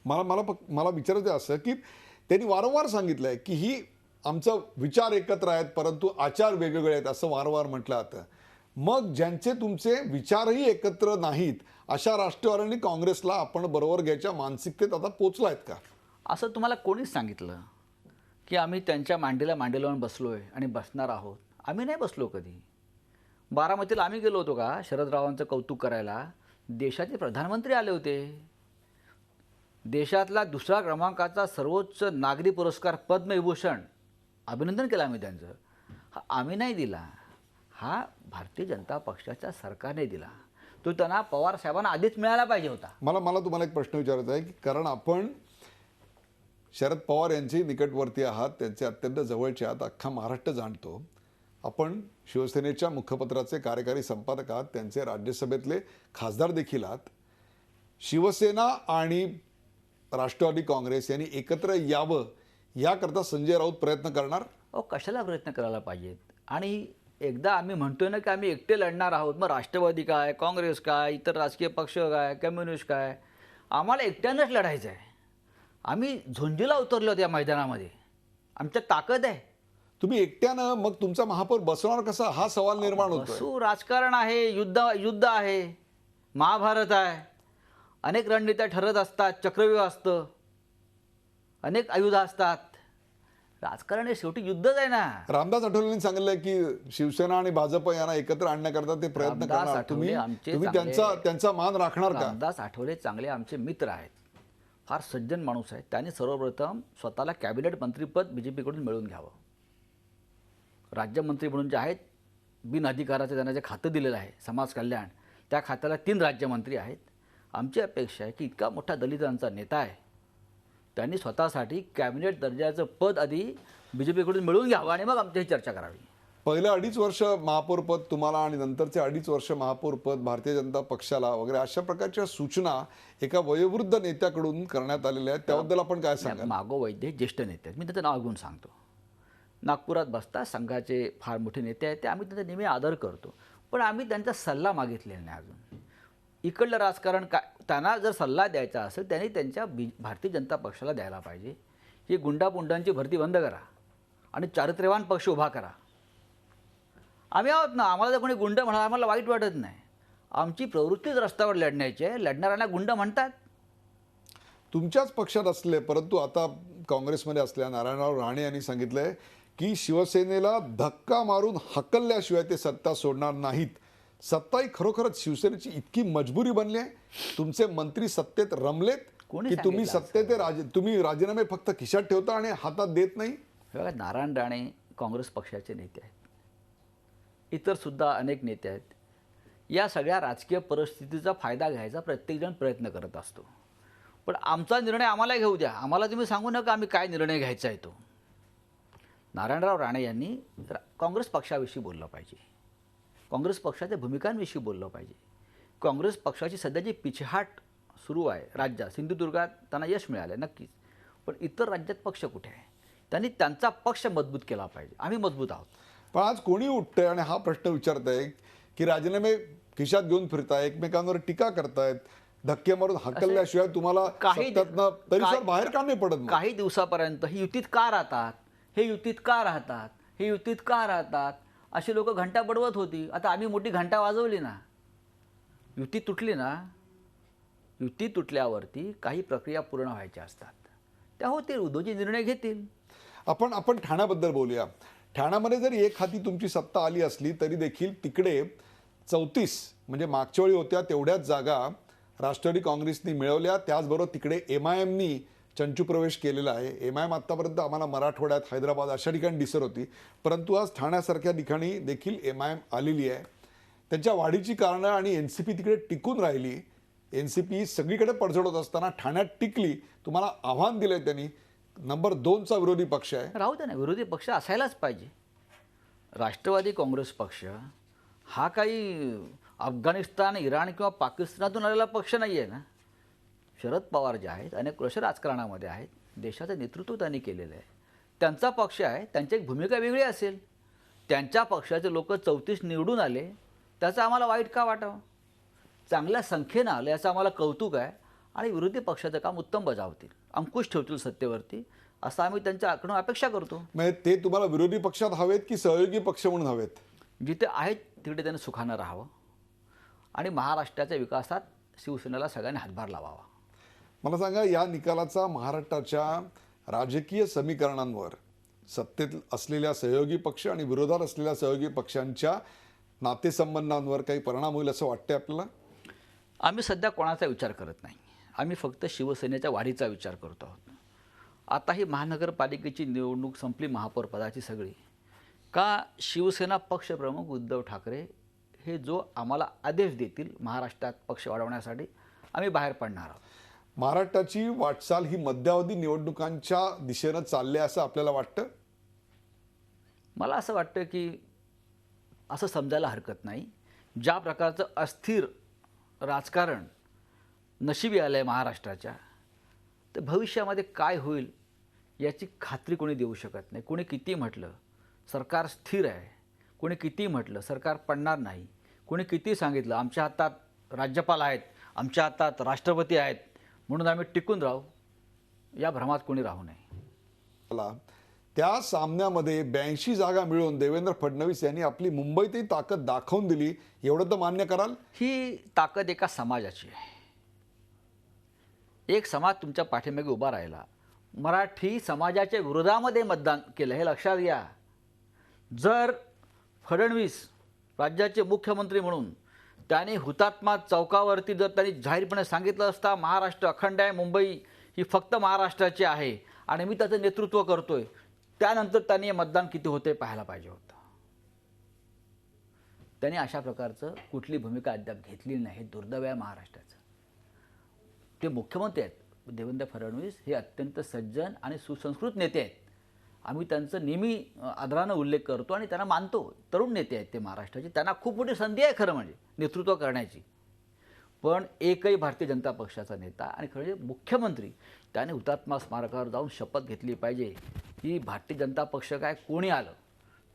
मला विचारायचं असं की त्यांनी वारंवार सांगितलंय की ही आमचा विचार एकत्र आहेत परंतु आचार वेगवेगळे आहेत असं वारंवार म्हटलं जातं. मग ज्यांचे तुमचे विचारही एकत्र नाहीत अशा राष्ट्रवादी काँग्रेसला आपण बरोबर घ्यायच्या मानसिकतेत आता पोचलायत का? असं तुम्हाला कोणीच सांगितलं की आम्ही त्यांच्या मांडीला मांडी लावून बसलोय आणि बसणार आहोत? आम्ही नाही बसलो कधी. बारामतीला आम्ही गेलो होतो का शरदरावांचं कौतुक करायला? देशाचे प्रधानमंत्री आले होते. देशातला 2रा क्रमांकाचा सर्वोच्च नागरी पुरस्कार पद्मविभूषण, अभिनंदन केलं आम्ही त्यांचं. हा आम्ही नाही दिला, हा भारतीय जनता पक्षाच्या सरकारने दिला. तो त्यांना पवार साहेबांना आधीच मिळाला पाहिजे होता. मला तुम्हाला एक प्रश्न विचारायचा आहे की कारण आपण शरद पवार यांची निकटवर्ती आहात, त्यांचे अत्यंत जवळचे आहात, अख्खा महाराष्ट्र जाणतो. आपण शिवसेनेच्या मुखपत्राचे कार्यकारी संपादक आहात, त्यांचे राज्यसभेतले खासदार देखील आहात. शिवसेना आणि राष्ट्रवादी काँग्रेस यांनी एकत्र यावं याकरता संजय राऊत प्रयत्न करणार? अहो, कशाला प्रयत्न करायला पाहिजेत? आणि एकदा आम्ही म्हणतोय ना की आम्ही एकटे लढणार आहोत, मग राष्ट्रवादी काय, काँग्रेस काय, इतर राजकीय पक्ष काय, कम्युनिस्ट काय, आम्हाला एकट्यानंच लढायचं आहे. आम्ही झुंजीला उतरलो त्या मैदानामध्ये, आमच्यात ताकद आहे. तुम्ही एकट्यानं मग तुमचा महापौर बसवणार कसा हा सवाल निर्माण होतोय. बसू, राजकारण आहे, युद्ध आहे, महाभारत आहे, अनेक रणनीत्या ठरत असतात, चक्रव्यूह असतं, अनेक आयुध असतात. राजकारण हे शेवटी युद्धच आहे ना. रामदास आठवलेंनी सांगितलंय की शिवसेना आणि भाजप यांना एकत्र आणण्याकरता ते प्रयत्न रामदास करणार. आठवले आमचे तुम्ही चांगले- त्यांचा मान राखणार का? रामदास आठवले चांगले आमचे मित्र आहेत, फार सज्जन माणूस आहेत. त्यांनी सर्वप्रथम स्वतःला कॅबिनेट मंत्रीपद बीजेपीकडून मिळवून घ्यावं. राज्यमंत्री म्हणून जे आहेत बिन अधिकाराचे त्यांना जे खातं दिलेलं आहे समाज कल्याण, त्या खात्याला 3 राज्यमंत्री आहेत. आमची अपेक्षा आहे की इतका मोठा दलितांचा नेता आहे, त्यांनी स्वतःसाठी कॅबिनेट दर्जाचं पद आधी बीजेपीकडून मिळवून घ्यावं आणि मग आमच्याही चर्चा करावी. पहिलं 2.5 वर्ष महापौरपद तुम्हाला आणि नंतरचे 2.5 वर्ष महापौरपद भारतीय जनता पक्षाला वगैरे अशा प्रकारच्या सूचना एका वयोवृद्ध नेत्याकडून करण्यात आलेल्या आहेत, त्याबद्दल आपण काय सांगाल? मागो वैद्य ज्येष्ठ नेते आहेत, मी त्यांचं नाव घेऊन सांगतो. नागपुरात बसतात, संघाचे फार मोठे नेते आहेत ते, आम्ही त्यांचा नेहमी आदर करतो. पण आम्ही त्यांचा सल्ला मागितलेला नाही अजून. इकडलं राजकारण काय, त्यांना जर सल्ला द्यायचा असेल त्यांनी त्यांच्या भारतीय जनता पक्षाला द्यायला पाहिजे. ही गुंडापुंडांची भरती बंद करा आणि चारित्र्यवान पक्ष उभा करा. आम्ही आहोत ना, आम्हाला जर कोणी गुंड म्हणा आम्हाला वाईट वाटत नाही. आमची प्रवृत्तीच रस्त्यावर लढण्याची आहे, लढणाऱ्यांना गुंड म्हणतात. तुमच्याच पक्षात असले परंतु आता काँग्रेसमध्ये असल्या नारायणराव राणे यांनी सांगितलंय की शिवसेनेला धक्का मारून हकलल्याशिवाय ते सत्ता सोडणार नाहीत. सत्ता ही खरोखरच शिवसेनेची इतकी मजबुरी बनली आहे? तुमचे मंत्री सत्तेत रमलेत कोणी की तुम्ही सांगितलं सत्तेत तुम्ही राजीनामे फक्त खिशात ठेवता आणि हातात देत नाही? बघा, नारायण राणे काँग्रेस पक्षाचे नेते आहेत, इतर सुद्धा अनेक नेते आहेत. या सगळ्या राजकीय परिस्थितीचा फायदा घ्यायचा प्रत्येकजण प्रयत्न करत असतो. पण आमचा निर्णय आम्हाला घेऊ द्या, आम्हाला तुम्ही सांगू नका आम्ही काय निर्णय घ्यायचा आहे तो. नारायणराव राणे यांनी काँग्रेस पक्षाविषयी बोललं पाहिजे, काँग्रेस पक्षाच्या भूमिकांविषयी बोललं पाहिजे. काँग्रेस पक्षाची सध्याची पिछेहाट सुरू आहे राज्यात, सिंधुदुर्गात त्यांना यश मिळालं आहे नक्कीच, पण इतर राज्यात पक्ष कुठे आहे? त्यांनी त्यांचा पक्ष मजबूत केला पाहिजे. आम्ही मजबूत आहोत. पण आज कोणी उठतंय आणि हा प्रश्न विचारत आहे की राजीनामे खिशात घेऊन फिरताय, एकमेकांवर टीका करतायत, धक्के मारून हाकलल्याशिवाय तुम्हाला काही सत्तेतनं तरी सर बाहेर का नाही पडत मग? काही दिवसापर्यंत ही युतीत का राहतात, हे युतीत का राहतात, हे युतीत का राहतात, अशी लोक घंटा बडवत होती. आता आम्ही मोठी घंटा वाजवली ना. युती तुटली ना, युती तुटल्यावरती काही प्रक्रिया पूर्ण व्हायच्या असतात. त्या होतील, उद्धवजी निर्णय घेतील. आपण ठाण्याबद्दल बोलूया. ठाण्यामध्ये जरी एक हाती तुमची सत्ता आली असली तरी देखील तिकडे 34 म्हणजे मागच्या वेळी होत्या तेवढ्याच जागा राष्ट्रवादी काँग्रेसनी मिळवल्या. त्याचबरोबर तिकडे MIMनी चंचू प्रवेश केलेला आहे. MIM आत्तापर्यंत आम्हाला मराठवाड्यात, हैदराबाद अशा ठिकाणी दिसत होती, परंतु आज ठाण्यासारख्या ठिकाणी देखील MIM आलेली आहे. त्यांच्या वाढीची कारणं आणि NCP तिकडे टिकून राहिली. NCP सगळीकडे पडझड होत असताना ठाण्यात टिकली. तुम्हाला आव्हान दिलंय त्यांनी. नंबर 2चा विरोधी पक्ष आहे. राहू दे ना, विरोधी पक्ष असायलाच पाहिजे. राष्ट्रवादी काँग्रेस पक्ष हा काही अफगाणिस्तान, इराण किंवा पाकिस्तानातून आलेला पक्ष नाही आहे ना. शरद पवार जे आहेत अनेक वर्ष राजकारणामध्ये आहेत, देशाचं नेतृत्व त्यांनी केलेलं आहे. त्यांचा पक्ष आहे, त्यांची एक भूमिका वेगळी असेल. त्यांच्या पक्षाचे लोक 34 निवडून आले, त्याचं आम्हाला वाईट का वाटावं? चांगल्या संख्येनं आलं याचं आम्हाला कौतुक आहे आणि विरोधी पक्षाचं काम उत्तम बजावतील, अंकुश ठेवतील सत्तेवरती, असं आम्ही त्यांच्याकडून अपेक्षा करतो. म्हणजे ते तुम्हाला विरोधी पक्षात हवेत की सहयोगी पक्ष म्हणून हवेत? जिथे आहेत तिकडे त्यांनी सुखानं राहावं आणि महाराष्ट्राच्या विकासात शिवसेनेला सगळ्यांनी हातभार लावावा. मला सांगा, या निकालाचा महाराष्ट्राच्या राजकीय समीकरणांवर सत्तेत असलेल्या सहयोगी पक्ष आणि विरोधात असलेल्या सहयोगी पक्षांच्या नातेसंबंधांवर काही परिणाम होईल असं वाटतंय आपल्याला? आम्ही सध्या कोणाचा विचार करत नाही. आम्ही फक्त शिवसेनेच्या वाढीचा विचार करतो आहोत. आता ही महानगरपालिकेची निवडणूक संपली, महापौर पदाची सगळी, का शिवसेना पक्षप्रमुख उद्धव ठाकरे हे जो आम्हाला आदेश देतील महाराष्ट्रात पक्ष वाढवण्यासाठी, आम्ही बाहेर पडणार आहोत. महाराष्ट्राची वाटचाल ही मध्यावधी निवडणुकांच्या दिशेनं चालली आहे असं आपल्याला वाटतं? मला असं वाटतं की असं समजायला हरकत नाही. ज्या प्रकारचं अस्थिर राजकारण नशिबी आलं आहे महाराष्ट्राच्या, तर भविष्यामध्ये काय होईल याची खात्री कोणी देऊ शकत नाही. कोणी किती म्हटलं सरकार स्थिर आहे, कोणी किती म्हटलं सरकार पडणार नाही, कोणी किती सांगितलं आमच्या हातात राज्यपाल आहेत, आमच्या हातात राष्ट्रपती आहेत म्हणून आम्ही टिकून राहू, या भ्रमात कोणी राहू नये. त्या सामन्यामध्ये 82 जागा मिळवून देवेंद्र फडणवीस यांनी आपली मुंबईतही ताकद दाखवून दिली, एवढं तर मान्य कराल? ही ताकद एका समाजाची आहे. एक समाज तुमच्या पाठीमागे उभा राहिला, मराठी समाजाच्या विरोधामध्ये मतदान केलं, हे लक्षात घ्या. जर फडणवीस राज्याचे मुख्यमंत्री म्हणून त्याने हुतात्मा चौकावरती जर त्यांनी जाहीरपणे सांगितलं असता महाराष्ट्र अखंड आहे, मुंबई ही फक्त महाराष्ट्राची आहे आणि मी त्याचं नेतृत्व करतोय, त्यानंतर त्यांनी मतदान किती होते पाहायला पाहिजे होतं. त्यांनी अशा प्रकारचं कुठली भूमिका अद्याप घेतली नाही. दुर्दैव आहे महाराष्ट्राचं. ते मुख्यमंत्री आहेत देवेंद्र फडणवीस, हे अत्यंत सज्जन आणि सुसंस्कृत नेते आहेत. आम्ही त्यांचं नेहमी आदरानं उल्लेख करतो आणि त्यांना मानतो. तरुण नेते आहेत ते महाराष्ट्राचे, त्यांना खूप मोठी संधी आहे खरं म्हणजे नेतृत्व करण्याची. पण एकही भारतीय जनता पक्षाचा नेता आणि खरं म्हणजे मुख्यमंत्री त्याने हुतात्मा स्मारकावर जाऊन शपथ घेतली पाहिजे की भारतीय जनता पक्ष काय कोणी आलं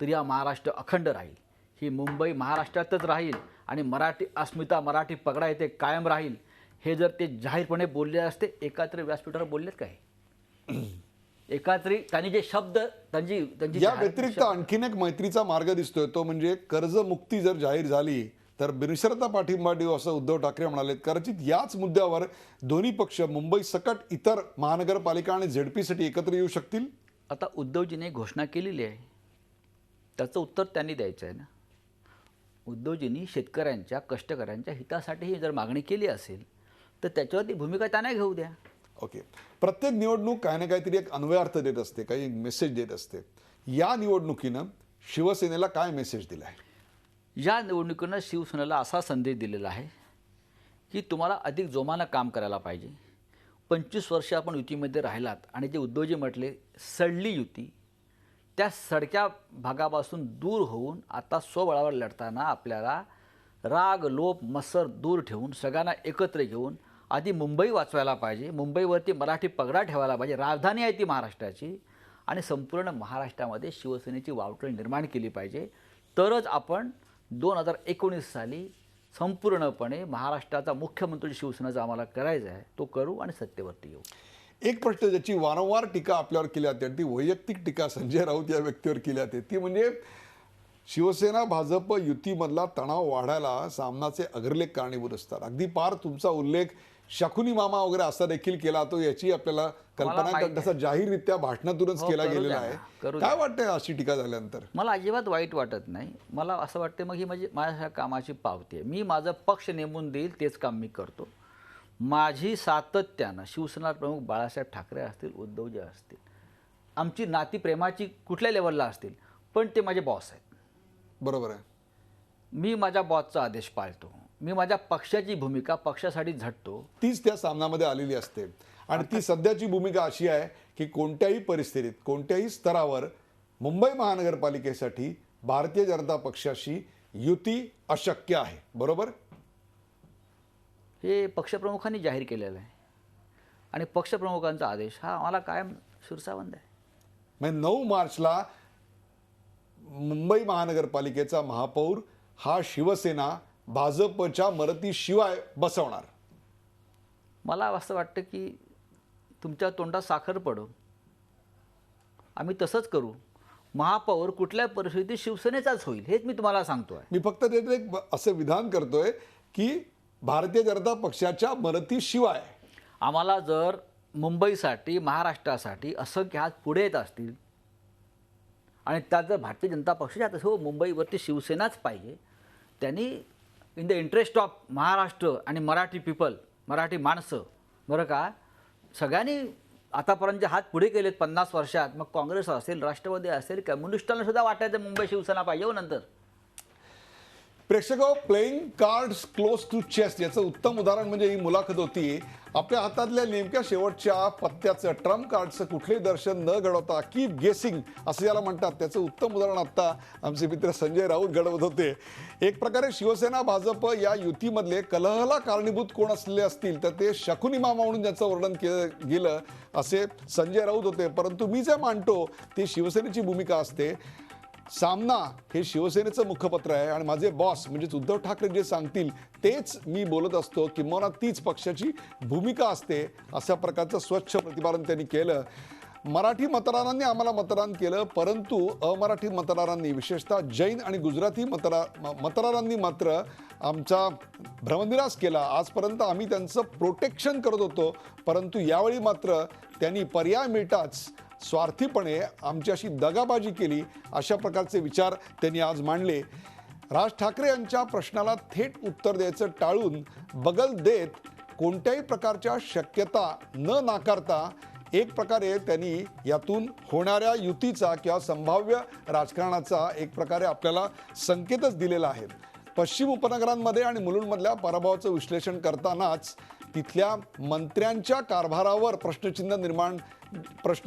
तरी हा महाराष्ट्र अखंड राहील, ही मुंबई महाराष्ट्रातच राहील आणि मराठी अस्मिता, मराठी पगडा येथे कायम राहील. हे जर ते जाहीरपणे बोलले असते, एकात्री व्यासपीठावर बोललेत काय? एकात्री त्यांनी जे शब्द त्यांची या व्यतिरिक्त आणखीन एक मैत्रीचा मार्ग दिसतोय, तो म्हणजे कर्जमुक्ती जर जाहीर झाली तर बिनशर्त पाठिंबा देऊ असं उद्धव ठाकरे म्हणाले. कदाचित याच मुद्द्यावर दोन्ही पक्ष मुंबई सकट इतर महानगरपालिका आणि झेडपीसाठी एकत्र येऊ शकतील. आता उद्धवजीने घोषणा केलेली आहे, त्याचं उत्तर त्यांनी द्यायचं आहे ना. उद्धवजींनी शेतकऱ्यांच्या, कष्टकऱ्यांच्या हितासाठी ही जर मागणी केली असेल तर त्याच्यावरती भूमिका त्यांना घेऊ द्या. ओके. प्रत्येक निवडणूक काही ना काहीतरी एक अन्वयार्थ देत असते, काही मेसेज देत असते. या निवडणुकीनं शिवसेनेला काय मेसेज दिला आहे? या निवडणुकीनं शिवसेनेला असा संदेश दिलेला आहे की तुम्हाला अधिक जोमानं काम करायला पाहिजे. 25 वर्ष आपण युतीमध्ये राहिलात आणि जे उद्धवजी म्हटले सडली युती, त्या सडक्या भागापासून दूर होऊन आता स्वबळावर लढताना आपल्याला राग, लोभ, मत्सर दूर ठेवून सगळ्यांना एकत्र घेऊन आधी मुंबई वाचवायला पाहिजे. मुंबईवरती मराठी पगडा ठेवायला पाहिजे. राजधानी आहे ती महाराष्ट्राची आणि संपूर्ण महाराष्ट्रामध्ये शिवसेनेची वावटळ निर्माण केली पाहिजे. तरच आपण 2019 साली संपूर्णपणे महाराष्ट्राचा मुख्यमंत्री शिवसेनेचा आम्हाला करायचा आहे, तो करू आणि सत्तेवरती येऊ. एक प्रश्न ज्याची वारंवार टीका आपल्यावर केली जाते आणि ती वैयक्तिक टीका संजय राऊत या व्यक्तीवर केली जाते ती म्हणजे शिवसेना भाजप युतीमधला तणाव वाढायला सामनाचे अग्रलेख कारणीभूत असतात. अगदी पार तुमचा उल्लेख शकुनी मामा वगैरे असा देखील केला तो याची आपल्याला कल्पना माहिती आहे, तसा जाहीररित्या भाषणातूनच हो, केला करू गेलेला द्या आहे. ना, करू काय वाटतंय अशी टीका झाल्यानंतर? मला अजिबात वाईट वाटत नाही. मला असं वाटतं मग ही म्हणजे माझ्या कामाची पावती आहे. मी माझं पक्ष नेमून देईल तेच काम मी करतो. माझी सातत्यानं शिवसेना प्रमुख बाळासाहेब ठाकरे असतील, उद्धवजी असतील, आमची नाती प्रेमाची कुठल्या लेवलला असतील, पण ते माझे बॉस आहेत. बरोबर आहे. मी माझ्या बॉसचा आदेश पाळतो. मी माझ्या पक्षाची भूमिका पक्षासाठी झटतो. तीच त्या सामन्यामध्ये आलेली असते आणि ती सध्याची भूमिका अशी आहे की कोणत्याही परिस्थितीत कोणत्याही स्तरावर मुंबई महानगरपालिकेसाठी भारतीय जनता पक्षाशी युती अशक्य आहे. बरोबर? हे पक्षप्रमुखांनी जाहीर केलेलं आहे आणि पक्षप्रमुखांचा आदेश हा आम्हाला कायम शिरसावंद आहे. म्हणजे 9 मार्चला मुंबई महानगरपालिकेचा महापौर हा शिवसेना भाजपच्या मदतीशिवाय बसवणार. मला असं वाटतं की तुमच्या तोंडात साखर पडो, आम्ही तसंच करू. महापौर कुठल्या परिस्थितीत शिवसेनेचाच होईल हेच मी तुम्हाला सांगतोय. मी फक्त त्यात एक असं विधान करतोय की भारतीय जनता पक्षाच्या मदतीशिवाय आम्हाला जर मुंबईसाठी महाराष्ट्रासाठी असंख्य हात पुढे येत असतील आणि त्यात जर भारतीय जनता पक्षाच्या हात असेल, हो मुंबईवरती शिवसेनाच पाहिजे, त्यांनी in the interest of Maharashtra आणि मराठी पीपल, मराठी माणसं, बरं का, सगळ्यांनी आतापर्यंत जे हात पुढे केलेत 50 वर्षात, मग काँग्रेस असेल, राष्ट्रवादी असेल, कम्युनिस्टांना सुद्धा वाटायचं मुंबई शिवसेना पाहिजे. हो नंतर प्रेक्षक playing cards close to chest याचं उत्तम उदाहरण म्हणजे ही मुलाखत होती. आपल्या हातातल्या नेमक्या शेवटच्या पत्त्याचं ट्रम्प कार्डचं कुठलंही दर्शन न घडवता कीप गेसिंग असं याला म्हणतात, त्याचं उत्तम उदाहरण आत्ता आमचे मित्र संजय राऊत घडवत होते. एक प्रकारे शिवसेना भाजप या युतीमधले कलहाला कारणीभूत कोण असलेले असतील तर ते शकुनी मामा म्हणून ज्याचं वर्णन केलं गेलं असे संजय राऊत होते. परंतु मी जे मांडतो ती शिवसेनेची भूमिका असते. सामना हे शिवसेनेचं मुखपत्र आहे आणि माझे बॉस म्हणजेच उद्धव ठाकरे जे सांगतील तेच मी बोलत असतो, किंवा तीच पक्षाची भूमिका असते, अशा प्रकारचं स्वच्छ प्रतिपादन त्यांनी केलं. मराठी मतदारांनी आम्हाला मतदान केलं, परंतु अमराठी मतदारांनी विशेषतः जैन आणि गुजराती मतदारांनी मात्र आमचा भ्रमनिरास केला. आजपर्यंत आम्ही त्यांचं प्रोटेक्शन करत होतो, परंतु यावेळी मात्र त्यांनी पर्याय मिळताच स्वार्थीपणे आमच्याशी दगाबाजी केली. अशा प्रकारचे विचार त्यांनी आज मांडले. राज ठाकरे यांच्या प्रश्नाला थेट उत्तर द्यायचं टाळून बगल देत कोणत्याही प्रकारच्या शक्यता न नाकारता एक प्रकारे त्यांनी यातून होणाऱ्या युतीचा किंवा संभाव्य राजकारणाचा एक प्रकारे आपल्याला संकेतच दिलेला आहे. पश्चिम उपनगरांमध्ये आणि मुलुंडमधल्या पराभवाचं विश्लेषण करतानाच तिथल्या मंत्र्यांच्या कारभारावर प्रश्न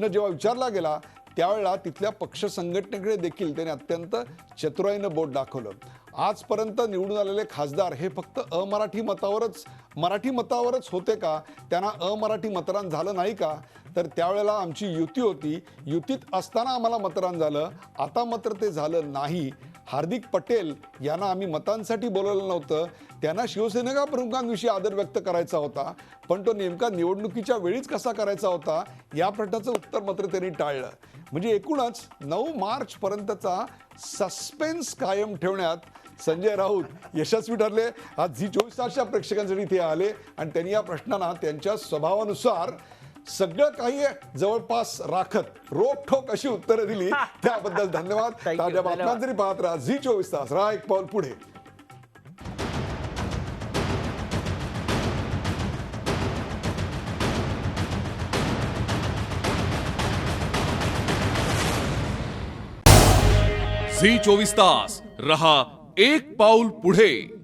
जेव्हा विचारला गेला त्यावेळेला तिथल्या पक्ष संघटनेकडे देखील त्याने अत्यंत चतुराईनं बोट दाखवलं. आजपर्यंत निवडून आलेले खासदार हे फक्त मराठी मतावरच होते का? त्यांना अमराठी मतदान झालं नाही का? तर त्यावेळेला आमची युती होती, युतीत असताना आम्हाला मतदान झालं, आता मात्र ते झालं नाही. हार्दिक पटेल यांना आम्ही मतांसाठी बोलवलं नव्हतं, त्यांना शिवसेना प्रमुखांविषयी आदर व्यक्त करायचा होता, पण तो नेमका निवडणुकीच्या वेळीच कसा करायचा होता या प्रश्नाचं उत्तर मात्र त्यांनी टाळलं. म्हणजे एकूणच 9 मार्चपर्यंतचा सस्पेन्स कायम ठेवण्यात संजय राऊत यशस्वी ठरले. आज झी 24 तासच्या प्रेक्षकांसाठी ते आले आणि त्यांनी या प्रश्नांना त्यांच्या स्वभावानुसार सगळं काही जवळपास राखत रोखठोक अशी उत्तरं दिली. त्याबद्दल धन्यवाद. ताज्या बातम्यांसाठी पाहत राहा झी 24 तास. राहा एक पाऊल पुढे. झी 24 तास रहा एक पाऊल पुढे.